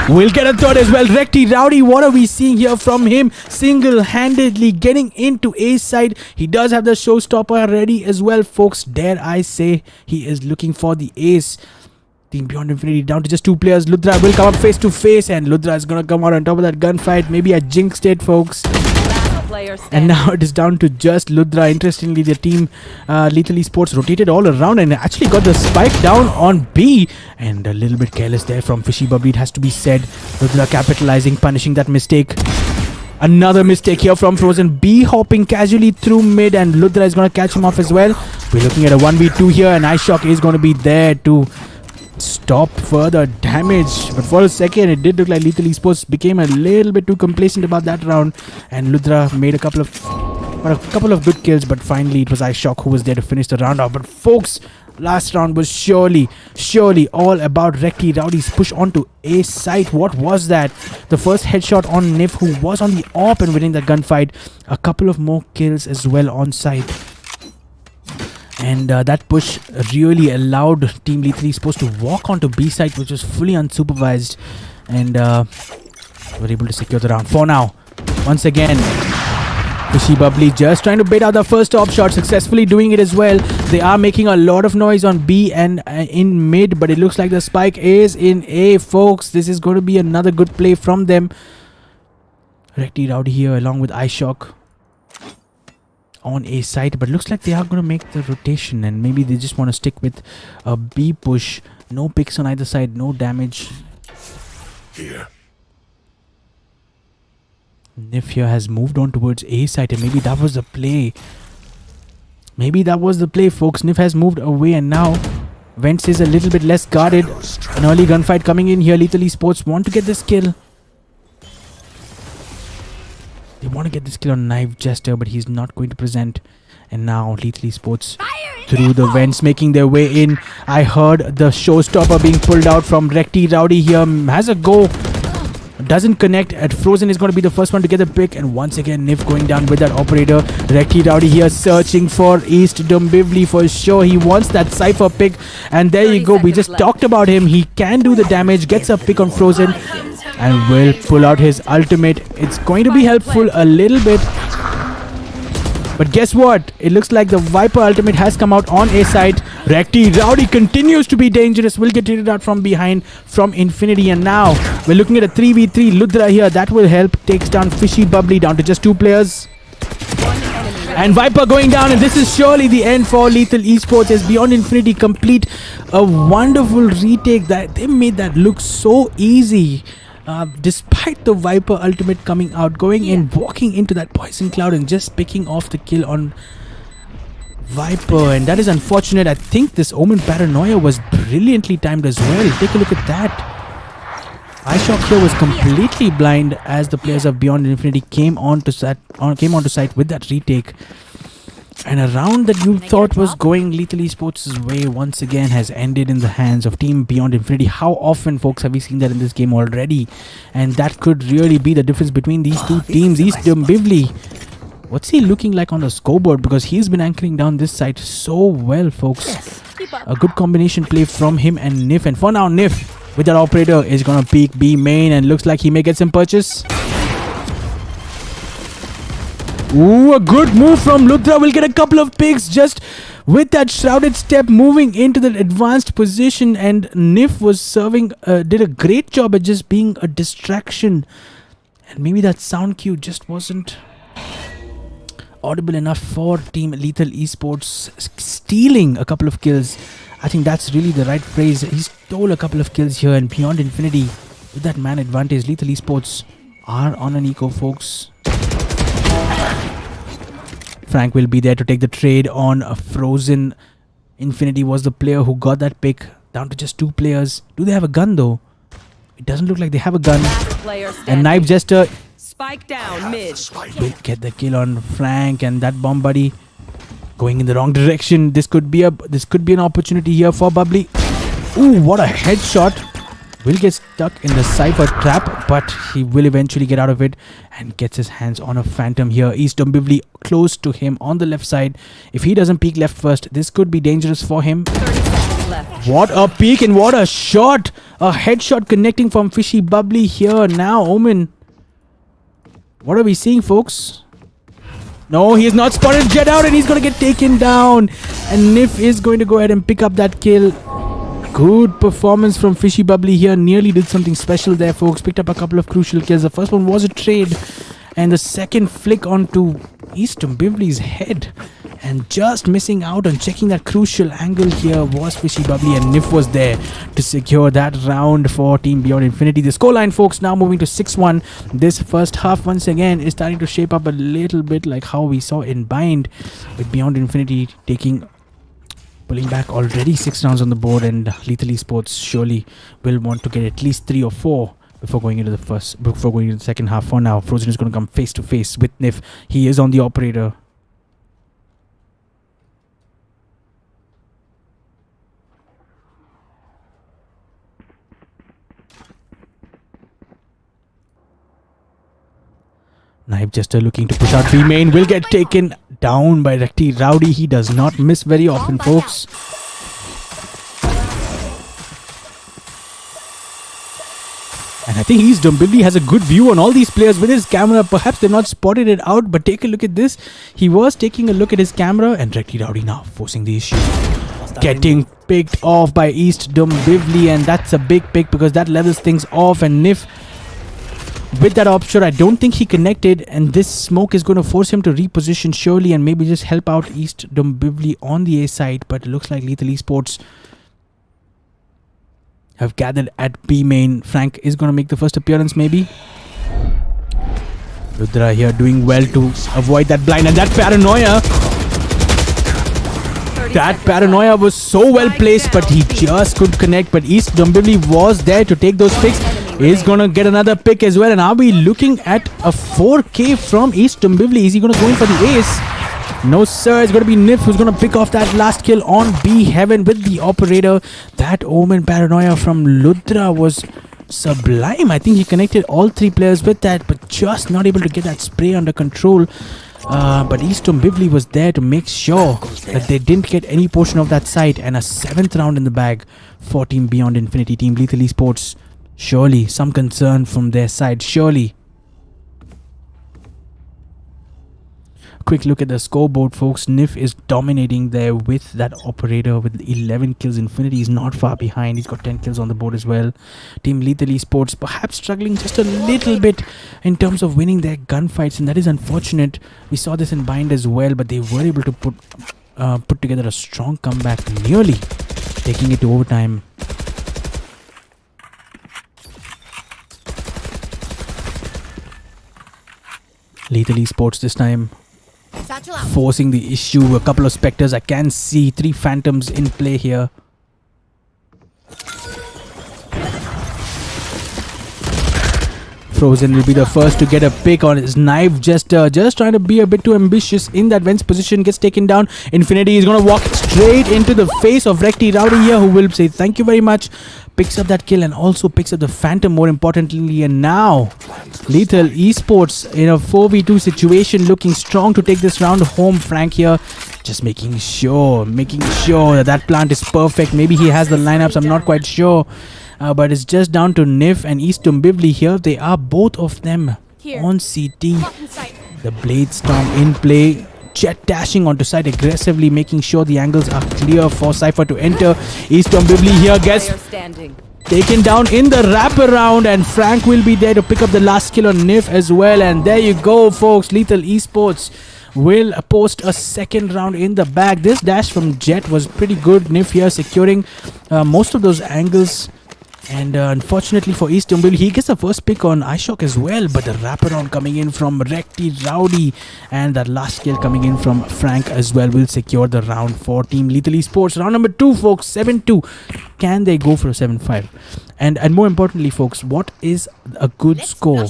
Will get a third as well. Recti Rowdy, what are we seeing here from him? Single-handedly getting into A side. He does have the showstopper ready as well, folks. Dare I say he is looking for the ace. Team Beyond Infinity down to just 2 players. Ludra will come up face to face, and Ludra is gonna come out on top of that gunfight. Maybe I jinxed it, folks. And now it is down to just Ludra. Interestingly, the team Lethal Esports rotated all around and actually got the spike down on B. And a little bit careless there from Fishy Bubbly, it has to be said. Ludra capitalizing, punishing that mistake. Another mistake here from Frozen. B hopping casually through mid, and Ludra is gonna catch him off as well. We're looking at a 1v2 here, and Ice Shock is gonna be there to stop further damage, but for a second it did look like Lethal Esports became a little bit too complacent about that round, and Ludra made a couple of good kills, but finally it was Ice Shock who was there to finish the round off. But folks, last round was surely all about Recti Rowdy's push onto A site. What was that? The first headshot on Nif, who was on the op and winning that gunfight. A couple of more kills as well on site. And that push really allowed Team Lethal Esports to walk onto B site, which was fully unsupervised, and were able to secure the round for now. Once again, Fishy Bubbly just trying to bait out the first top shot, successfully doing it as well. They are making a lot of noise on B and in mid, but it looks like the spike is in A, folks. This is going to be another good play from them. Recti Rowdy here along with Ice Shock on A side, but looks like they are going to make the rotation, and maybe they just want to stick with a B push. No picks on either side, no damage. Here. Nif here has moved on towards A side, and maybe that was the play. Maybe that was the play, folks. Nif has moved away, and now Vents is a little bit less guarded. An early gunfight coming in here. Lethal Esports want to get this kill. They want to get this kill on Knife Jester, but he's not going to present. And now Lethal Esports through the vents making their way in. I heard the showstopper being pulled out from Recti Rowdy here. Has a go. Doesn't connect. At Frozen is going to be the first one to get the pick. And once again, Nif going down with that operator. Recti Rowdy here searching for East Dombivli for sure. He wants that Cypher pick. And there you go. We just talked about him. He can do the damage. Gets a pick on Frozen. And will pull out his ultimate. It's going to be helpful a little bit. But guess what? It looks like the Viper ultimate has come out on A side. Recti Rowdy continues to be dangerous. Will get hit out from behind from Infinity. And now we're looking at a 3v3 Ludra here. That will help. Takes down Fishy Bubbly down to just 2 players. And Viper going down, and this is surely the end for Lethal Esports as Beyond Infinity complete a wonderful retake. That they made that look so easy. Despite the Viper ultimate coming out, going in, walking into that poison cloud and just picking off the kill on Viper, and that is unfortunate. I think this Omen Paranoia was brilliantly timed as well. Take a look at that. iShock here was completely blind as the players of Beyond Infinity came onto site with that retake. And a round that you thought was going Lethal Esports' way once again has ended in the hands of Team Beyond Infinity. How often, folks, have we seen that in this game already? And that could really be the difference between these two teams. East Dombivli, what's he looking like on the scoreboard? Because he's been anchoring down this side so well, folks. A good combination play from him and Nif. And for now, Nif with that operator is going to peek B main, and looks like he may get some purchase. Ooh, a good move from Ludra. Will get a couple of picks just with that shrouded step, moving into the advanced position. And Nif was serving, did a great job at just being a distraction. And maybe that sound cue just wasn't audible enough for Team Lethal Esports, stealing a couple of kills. I think that's really the right phrase. He stole a couple of kills here, and Beyond Infinity, with that man advantage, Lethal Esports are on an eco, folks. Frank will be there to take the trade on a Frozen. Infinity was the player who got that pick. Down to just 2 players. Do they have a gun though? It doesn't look like they have a gun. And Knife Jester Spike down mid. will get the kill on Frank, and that bomb buddy going in the wrong direction. This could be an opportunity here for Bubbly. Ooh, what a headshot. Will get stuck in the Cypher trap, but he will eventually get out of it and gets his hands on a Phantom here. East Dombivli close to him on the left side. If he doesn't peek left first, this could be dangerous for him. 30 seconds left. What a peek and what a shot! A headshot connecting from Fishy Bubbly here. Now, Omen. What are we seeing, folks? No, he is not spotted. Jet out and he's going to get taken down. And Nif is going to go ahead and pick up that kill. Good performance from Fishy Bubbly here. Nearly did something special there, folks. Picked up a couple of crucial kills. The first one was a trade. And the second flick onto East Dombivli's head. And just missing out on checking that crucial angle here was Fishy Bubbly. And Nif was there to secure that round for Team Beyond Infinity. The scoreline, folks, now moving to 6-1. This first half, once again, is starting to shape up a little bit like how we saw in Bind. With Beyond Infinity pulling back already 6 rounds on the board, and Lethal Esports surely will want to get at least 3 or 4 before going into the second half. For now, Frozen is going to come face to face with Nif. He is on the operator. Knife Jester looking to push out B main, will get taken down by Recti Rowdy. He does not miss very often, folks. And I think East Dombivli has a good view on all these players with his camera. Perhaps they've not spotted it out, but take a look at this. He was taking a look at his camera, and Recti Rowdy now forcing the issue. Getting picked off by East Dombivli, and that's a big pick because that levels things off. And Nif, with that option, I don't think he connected, and this smoke is going to force him to reposition surely and maybe just help out East Dombivli on the A side. But it looks like Lethal Esports have gathered at B main. Frank is going to make the first appearance maybe. Rudra here doing well to avoid that blind, and that paranoia. That paranoia was so well placed, but he just couldn't connect. But East Dombivli was there to take those picks. Is going to get another pick as well. And are we looking at a 4K from East Dombivli? Is he going to go in for the ace? No, sir. It's going to be Nif who's going to pick off that last kill on B Heaven with the operator. That Omen paranoia from Ludra was sublime. I think he connected all 3 players with that, but just not able to get that spray under control. But East Dombivli was there to make sure that they didn't get any portion of that site. And a 7th round in the bag for Team Beyond Infinity, Team Lethal Esports. Surely some concern from their side, surely. Quick look at the scoreboard, folks. Nif is dominating there with that operator with 11 kills. Infinity is not far behind. He's got 10 kills on the board as well. Team Lethal Esports perhaps struggling just a little bit in terms of winning their gunfights, and that is unfortunate. We saw this in Bind as well, but they were able to put together a strong comeback, nearly taking it to overtime. Lethal Esports this time forcing the issue. A couple of Spectres. I can see 3 Phantoms in play here. Frozen will be the first to get a pick on his Knife Jester. Just trying to be a bit too ambitious in that Vents position. Gets taken down. Infinity is going to walk straight into the face of Recti Rowdy here, who will say thank you very much. Picks up that kill and also picks up the Phantom more importantly. And now Lethal Esports in a 4v2 situation, looking strong to take this round home. Frank here just making sure that that plant is perfect. Maybe he has the lineups, I'm not quite sure. But it's just down to Nif and East Dombivli here. They are both of them on CT. The Blade Storm in play. Jet dashing onto side aggressively, making sure the angles are clear for Cypher to enter. East Dombivli here gets taken down in the wraparound, and Frank will be there to pick up the last kill on Nif as well. And there you go, folks. Lethal Esports will post a second round in the bag. This dash from Jet was pretty good. Nif here securing most of those angles. And unfortunately for East Dumbil, he gets the first pick on iShock as well. But the wraparound coming in from Recti Rowdy and that last kill coming in from Frank as well will secure the round for Team Lethal Esports. Round number 2, folks, 7-2. Can they go for a 7-5? And more importantly, folks, what is a good score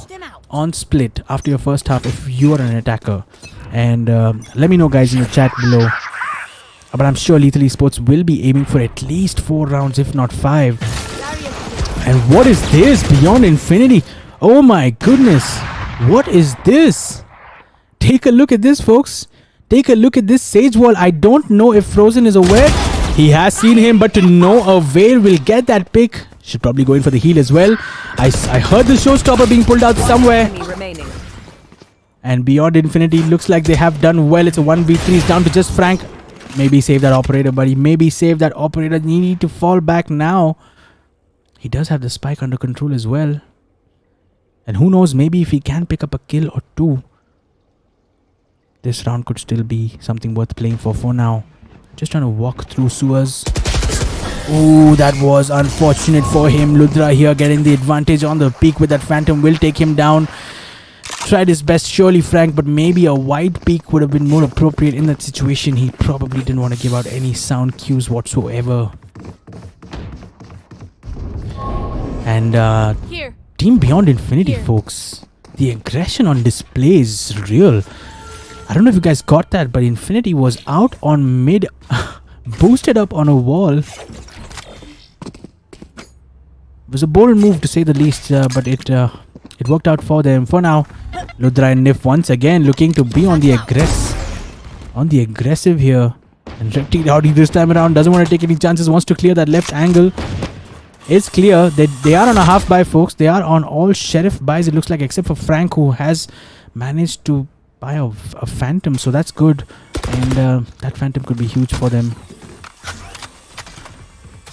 on split after your first half if you are an attacker? And let me know, guys, in the chat below. But I'm sure Lethal Esports will be aiming for at least 4 rounds, if not 5. And what is this? Beyond Infinity. Oh my goodness. What is this? Take a look at this, folks. Take a look at this Sage Wall. I don't know if Frozen is aware. He has seen him, but to no avail. Will get that pick. Should probably go in for the heal as well. I heard the showstopper being pulled out somewhere. And Beyond Infinity looks like they have done well. It's a 1v3. It's down to just Frank. Maybe save that operator, buddy. Maybe save that operator. You need to fall back now. He does have the spike under control as well. And who knows, maybe if he can pick up a kill or 2, this round could still be something worth playing for now. Just trying to walk through sewers. Oh, that was unfortunate for him. Ludra here getting the advantage on the peak with that Phantom will take him down. Tried his best, surely Frank, but maybe a wide peak would have been more appropriate in that situation. He probably didn't want to give out any sound cues whatsoever. And Team Beyond Infinity, folks, the aggression on display is real. I don't know if you guys got that, but Infinity was out on mid, boosted up on a wall. It was a bold move to say the least, but it worked out for them. For now, Ludra and Nif once again looking to be on the aggressive here. And Recti Rowdy this time around doesn't want to take any chances, wants to clear that left angle. It's clear that they are on a half buy, folks. They are on all Sheriff buys, it looks like, except for Frank, who has managed to buy a Phantom. So that's good. And that Phantom could be huge for them.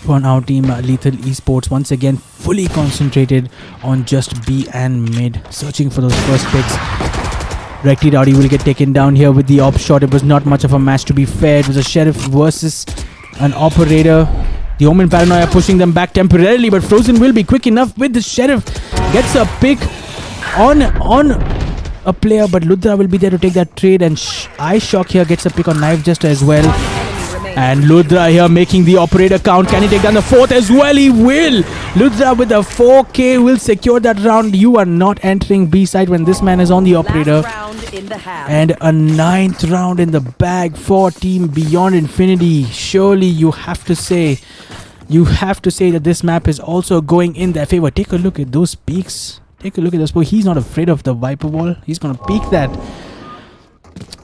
For now, Team Lethal Esports once again fully concentrated on just B and mid, searching for those first picks. Recti Rowdy will get taken down here with the op shot. It was not much of a match, to be fair. It was a Sheriff versus an operator. The Omen Paranoia pushing them back temporarily, but Frozen will be quick enough with the Sheriff. Gets a pick on a player, but Ludra will be there to take that trade, and iShock here gets a pick on Knife Jester as well. And Ludra here making the operator count. Can he take down the 4th as well? He will. Ludra with a 4K will secure that round. You are not entering B side when this man is on the operator. And a 9th round in the bag for Team Beyond Infinity. Surely you have to say that this map is also going in their favor. Take a look at those peaks. Take a look at this. He's not afraid of the Viper Wall. He's going to peek that.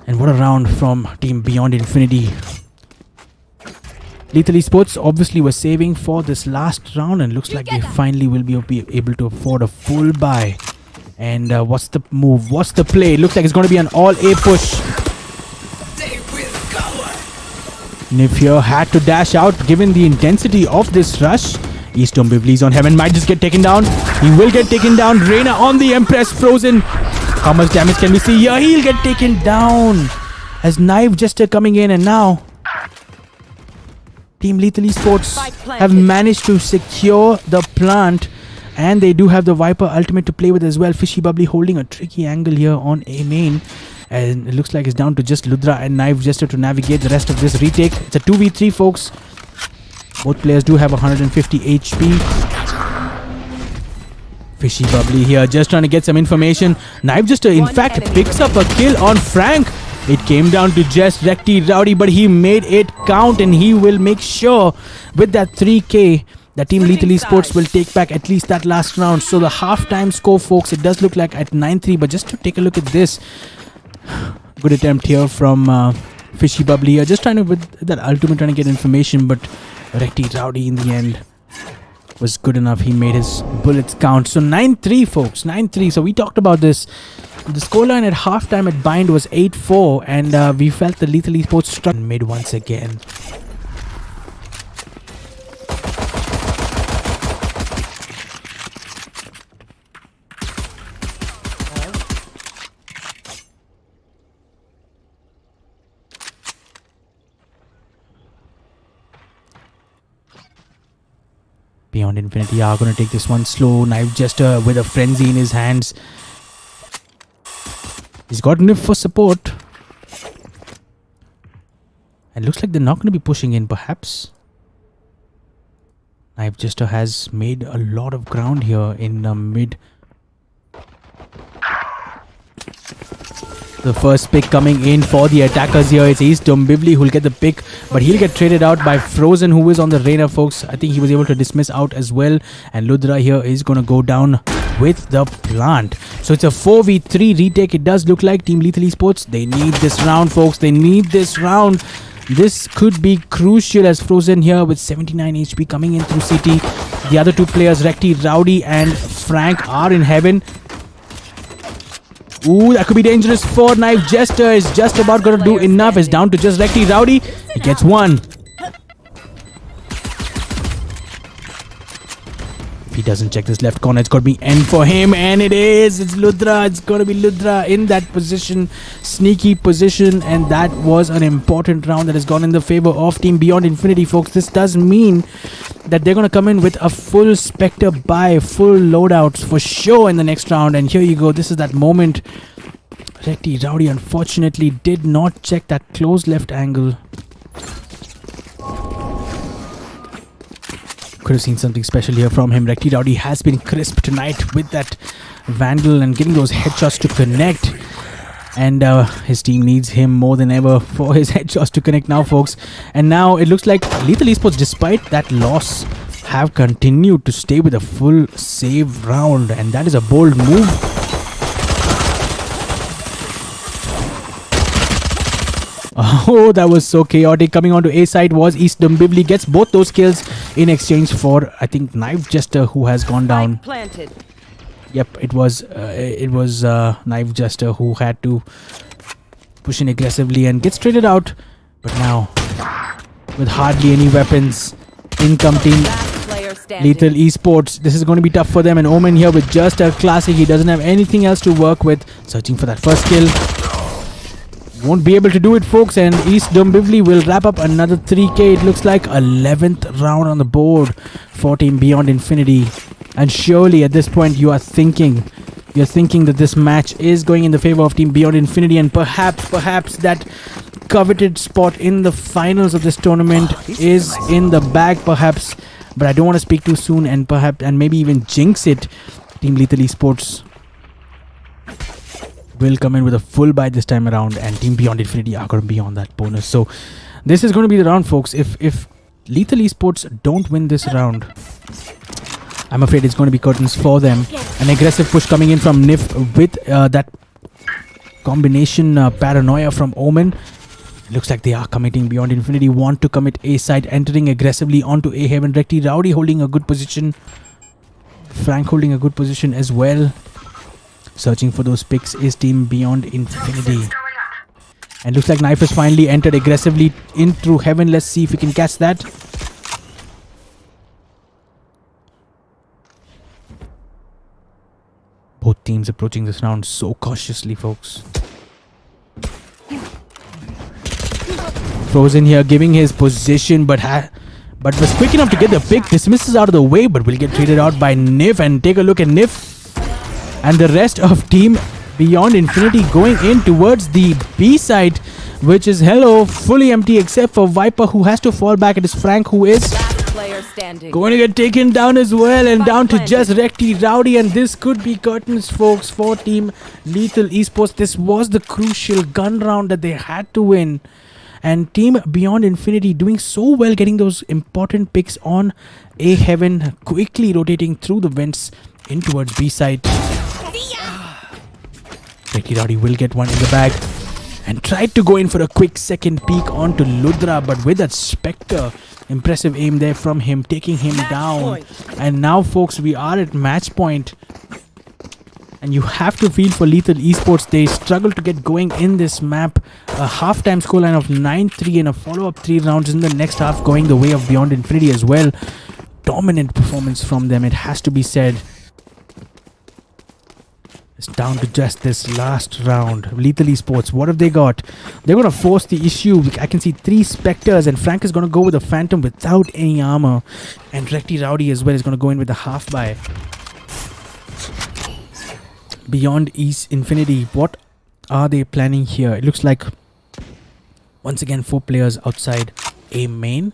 And what a round from Team Beyond Infinity. Lethal Esports obviously was saving for this last round, and looks like they finally will be able to afford a full buy. And what's the move? What's the play? Looks like it's going to be an all-A push. Nif here had to dash out given the intensity of this rush. Easton Bivli's on Heaven, might just get taken down. He will get taken down. Reina on the Empress, Frozen. How much damage can we see here? He'll get taken down as Knife Jester coming in, and now Team Lethal Esports have managed to secure the plant, and they do have the Viper ultimate to play with as well. Fishy Bubbly holding a tricky angle here on A main, and it looks like it's down to just Ludra and Knife Jester to navigate the rest of this retake. It's a 2v3, folks. Both players do have 150 HP. Fishy Bubbly here just trying to get some information. Knife Jester in fact picks up a kill on Frank. It came down to just Recti Rowdy, but he made it count, and he will make sure with that 3K that Team Lethal Esports will take back at least that last round. So the halftime score, folks, it does look like at 9-3, but just to take a look at this. Good attempt here from Fishy Bubbly here, just trying to, with that ultimate, trying to get information, but Recti Rowdy in the end was good enough. He made his bullets count. So 9-3, folks, 9-3. So we talked about this. The scoreline at halftime at Bind was 8-4, and we felt the Lethal Esports struck mid once again. Beyond Infinity are going to take this one slow. Knife Jester with a frenzy in his hands. He's got Nif for support. And looks like they're not going to be pushing in, perhaps. Knife Jester has made a lot of ground here in mid. The first pick coming in for the attackers here. It's East Dombivli who'll get the pick, but he'll get traded out by Frozen, who is on the Reina, folks. I think he was able to dismiss out as well. And Ludra here is going to go down with the plant. So it's a 4v3 retake. It does look like Team Lethal Esports. They need this round, folks. They need this round. This could be crucial as Frozen here with 79 HP coming in through CT. The other two players, Recti, Rowdy and Frank, are in heaven. Ooh, that could be dangerous for Knife Jester. Is just about going to do enough. It's down to just Recti, Rowdy. He gets one. If he doesn't check this left corner, it's going to be end for him. And it is. It's Ludra. It's going to be Ludra in that position. Sneaky position. And that was an important round that has gone in the favor of Team Beyond Infinity, folks. This does mean that they're going to come in with a full Spectre buy, full loadouts for sure in the next round. And here you go. This is that moment. Recti Rowdy unfortunately did not check that close left angle. Could have seen something special here from him. Recti Rowdy has been crisp tonight with that Vandal and getting those headshots to connect. And his team needs him more than ever for his headshots to connect now, folks. And now it looks like Lethal Esports, despite that loss, have continued to stay with a full save round. And that is a bold move. Oh, that was so chaotic. Coming onto A side was East Dombivli. Gets both those kills in exchange for, I think, Knife Jester, who has gone down. Planted. Yep, it was Knife Jester who had to push in aggressively and gets traded out. But now, with hardly any weapons, income Team Lethal Esports. This is going to be tough for them. And Omen here with just a classic. He doesn't have anything else to work with. Searching for that first kill. Won't be able to do it, folks. And East Dombivli will wrap up another 3k. It looks like 11th round on the board for Team Beyond Infinity. And surely at this point you're thinking that this match is going in the favor of Team Beyond Infinity, and perhaps that coveted spot in the finals of this tournament is in the bag, perhaps. But I don't want to speak too soon and maybe even jinx it. Team Lethal Esports will come in with a full buy this time around, and Team Beyond Infinity are going to be on that bonus. So this is going to be the round, folks. If Lethal Esports don't win this round, I'm afraid it's going to be curtains for them. An aggressive push coming in from Nif with that combination paranoia from Omen. Looks like they are committing. Beyond Infinity want to commit A side, entering aggressively onto A heaven. Recti Rowdy holding a good position. Frank holding a good position as well. Searching for those picks is Team Beyond Infinity. And looks like Knife has finally entered aggressively in through heaven. Let's see if we can catch that. Both teams approaching this round so cautiously, folks. Frozen here giving his position, but was quick enough to get the pick. Dismisses out of the way, but will get traded out by Nif. And take a look at Nif and the rest of Team Beyond Infinity going in towards the B side, which is fully empty except for Viper, who has to fall back. It is Frank who is going to get taken down as well, and down to just Recti Rowdy. And this could be curtains, folks, for Team Lethal Esports. This was the crucial gun round that they had to win. And Team Beyond Infinity doing so well, getting those important picks on A heaven, quickly rotating through the vents in towards B side. Recti Rowdy will get one in the bag and tried to go in for a quick second peek onto Ludra, but with that Spectre, impressive aim there from him, taking him down. And now, folks, we are at match point. And you have to feel for Lethal Esports. They struggle to get going in this map. A half-time scoreline of 9-3 and a follow-up 3 rounds in the next half going the way of Beyond Infinity as well. Dominant performance from them, it has to be said. It's down to just this last round. Lethal Esports, what have they got? They're going to force the issue. I can see 3 Spectres, and Frank is going to go with a Phantom without any armor. And Recti Rowdy as well is going to go in with the half buy. Beyond East Infinity, what are they planning here? It looks like, once again, 4 players outside A main.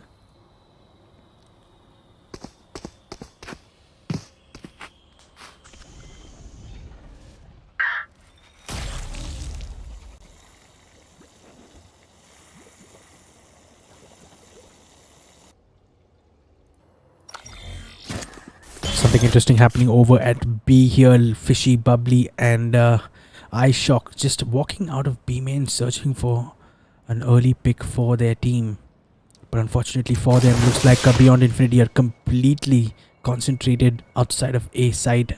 Something interesting happening over at B here. Fishy, Bubbly and iShock just walking out of B main, searching for an early pick for their team. But unfortunately for them, looks like Beyond Infinity are completely concentrated outside of A side.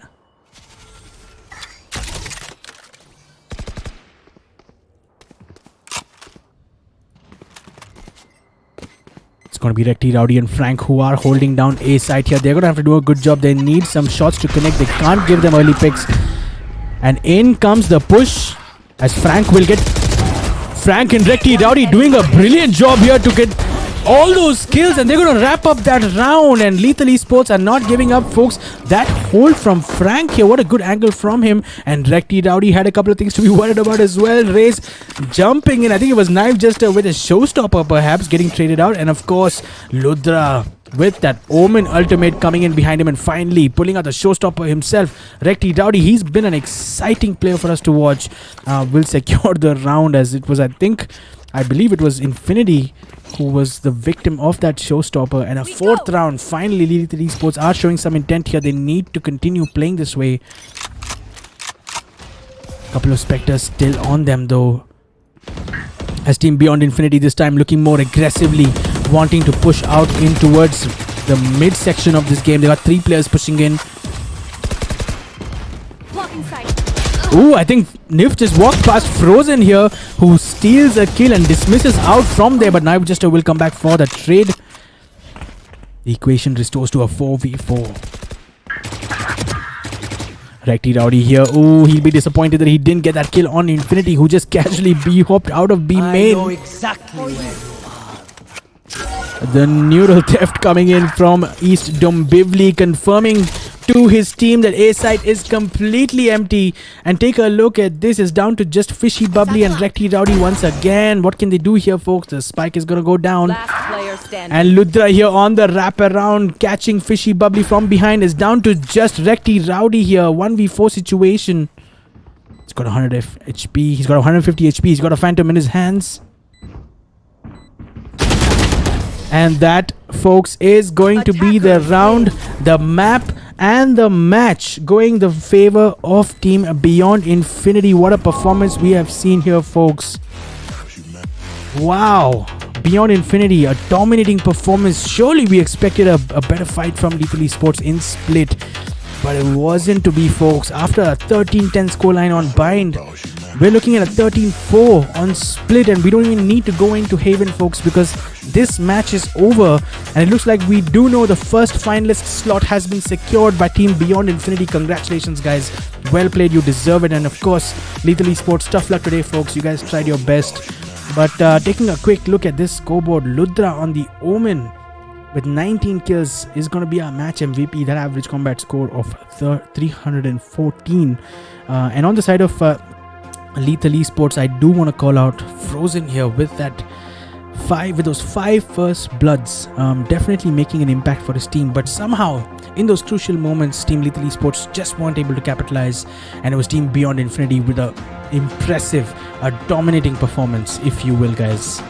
It's going to be Recti, Rowdy and Frank who are holding down A side here. They're going to have to do a good job. They need some shots to connect. They can't give them early picks. And in comes the push as Frank will get... Frank and Recti Rowdy doing a brilliant job here to get all those kills, and they're going to wrap up that round. And Lethal Esports are not giving up, folks. That hold from Frank here, what a good angle from him. And Recti Rowdy had a couple of things to be worried about as well. Race jumping in. I think it was Knife just with a showstopper perhaps getting traded out. And of course Ludra with that Omen ultimate coming in behind him and finally pulling out the showstopper himself. Recti Rowdy, he's been an exciting player for us to watch. Will secure the round, as it was, I believe it was Infinity who was the victim of that showstopper. And a 4th round. Finally, Lethal Esports are showing some intent here. They need to continue playing this way. Couple of Spectres still on them though, as Team Beyond Infinity this time looking more aggressively, wanting to push out in towards the mid section of this game. They got 3 players pushing in. Ooh, I think Nif just walked past Frozen here, who steals a kill and dismisses out from there, but Knife Jester will come back for the trade. The equation restores to a 4v4. Recti Rowdy here. Ooh, he'll be disappointed that he didn't get that kill on Infinity, who just casually B-hopped out of B main. I know exactly where. The neural theft coming in from East Dombivli, confirming to his team that A side is completely empty. And take a look at this. It's down to just Fishy, Bubbly and Recti Rowdy once again. What can they do here, folks? The spike is going to go down. Last player standing. And Ludra here on the wraparound, catching Fishy, Bubbly from behind. Is down to just Recti Rowdy here. 1v4 situation. He's got 100 HP. He's got 150 HP. He's got a Phantom in his hands. And that, folks, is going to be the round, the map and the match going the favor of Team Beyond Infinity. What a performance we have seen here, folks. Wow. Beyond Infinity, a dominating performance. Surely we expected a better fight from Lethal Esports in Split, but it wasn't to be, folks. After a 13-10 scoreline on Bind, we're looking at a 13-4 on Split, and we don't even need to go into Haven, folks, because this match is over. And it looks like we do know the first finalist slot has been secured by Team Beyond Infinity. Congratulations, guys. Well played. You deserve it. And of course, Lethal Esports, tough luck today, folks. You guys tried your best. But taking a quick look at this scoreboard, Ludra on the Omen with 19 kills is going to be our match MVP. That average combat score of 314. And on the side of Lethal Esports, I do want to call out Frozen here with those 5 first bloods, definitely making an impact for his team. But somehow in those crucial moments, Team Lethal Esports just weren't able to capitalize, and it was Team Beyond Infinity with a impressive, dominating performance, if you will, guys.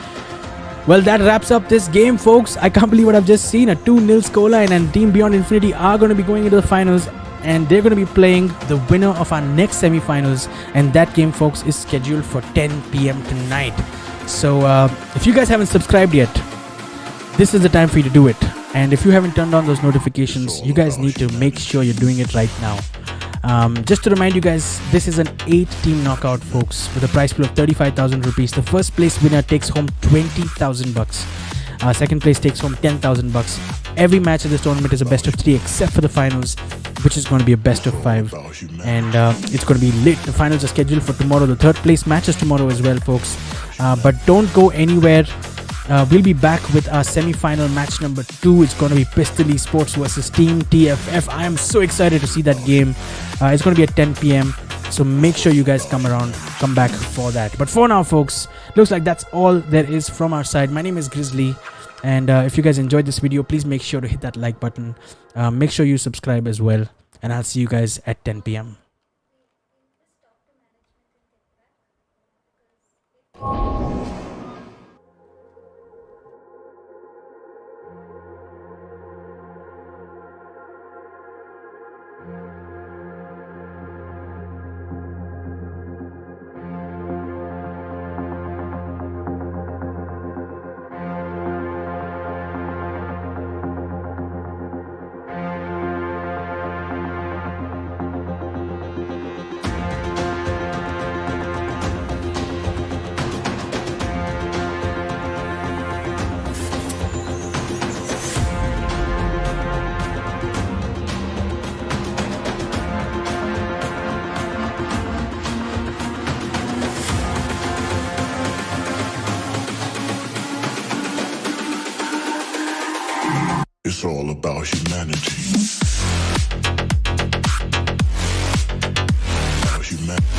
Well, that wraps up this game, folks. I can't believe what I've just seen. A 2-0 scoreline, and Team Beyond Infinity are going to be going into the finals, and they're going to be playing the winner of our next semi-finals. And that game, folks, is scheduled for 10 p.m. tonight. So if you guys haven't subscribed yet, this is the time for you to do it. And if you haven't turned on those notifications, you guys need to make sure you're doing it right now. Just to remind you guys, this is an 8-team knockout, folks, with a prize pool of 35,000 rupees. The first place winner takes home 20,000 bucks. Second place takes home $10,000. Every match of this tournament is a best of 3 except for the finals, which is going to be a best of 5. And it's going to be lit. The finals are scheduled for tomorrow. The third place matches tomorrow as well, folks. But don't go anywhere. We'll be back with our semi-final match number 2. It's going to be Pistol Esports versus Team TFF. I am so excited to see that game. It's going to be at 10 p.m. So make sure you guys come back for that. But for now, folks, looks like that's all there is from our side. My name is Grizzly. And if you guys enjoyed this video, please make sure to hit that like button. Make sure you subscribe as well. And I'll see you guys at 10 p.m. It's all about humanity. About humanity.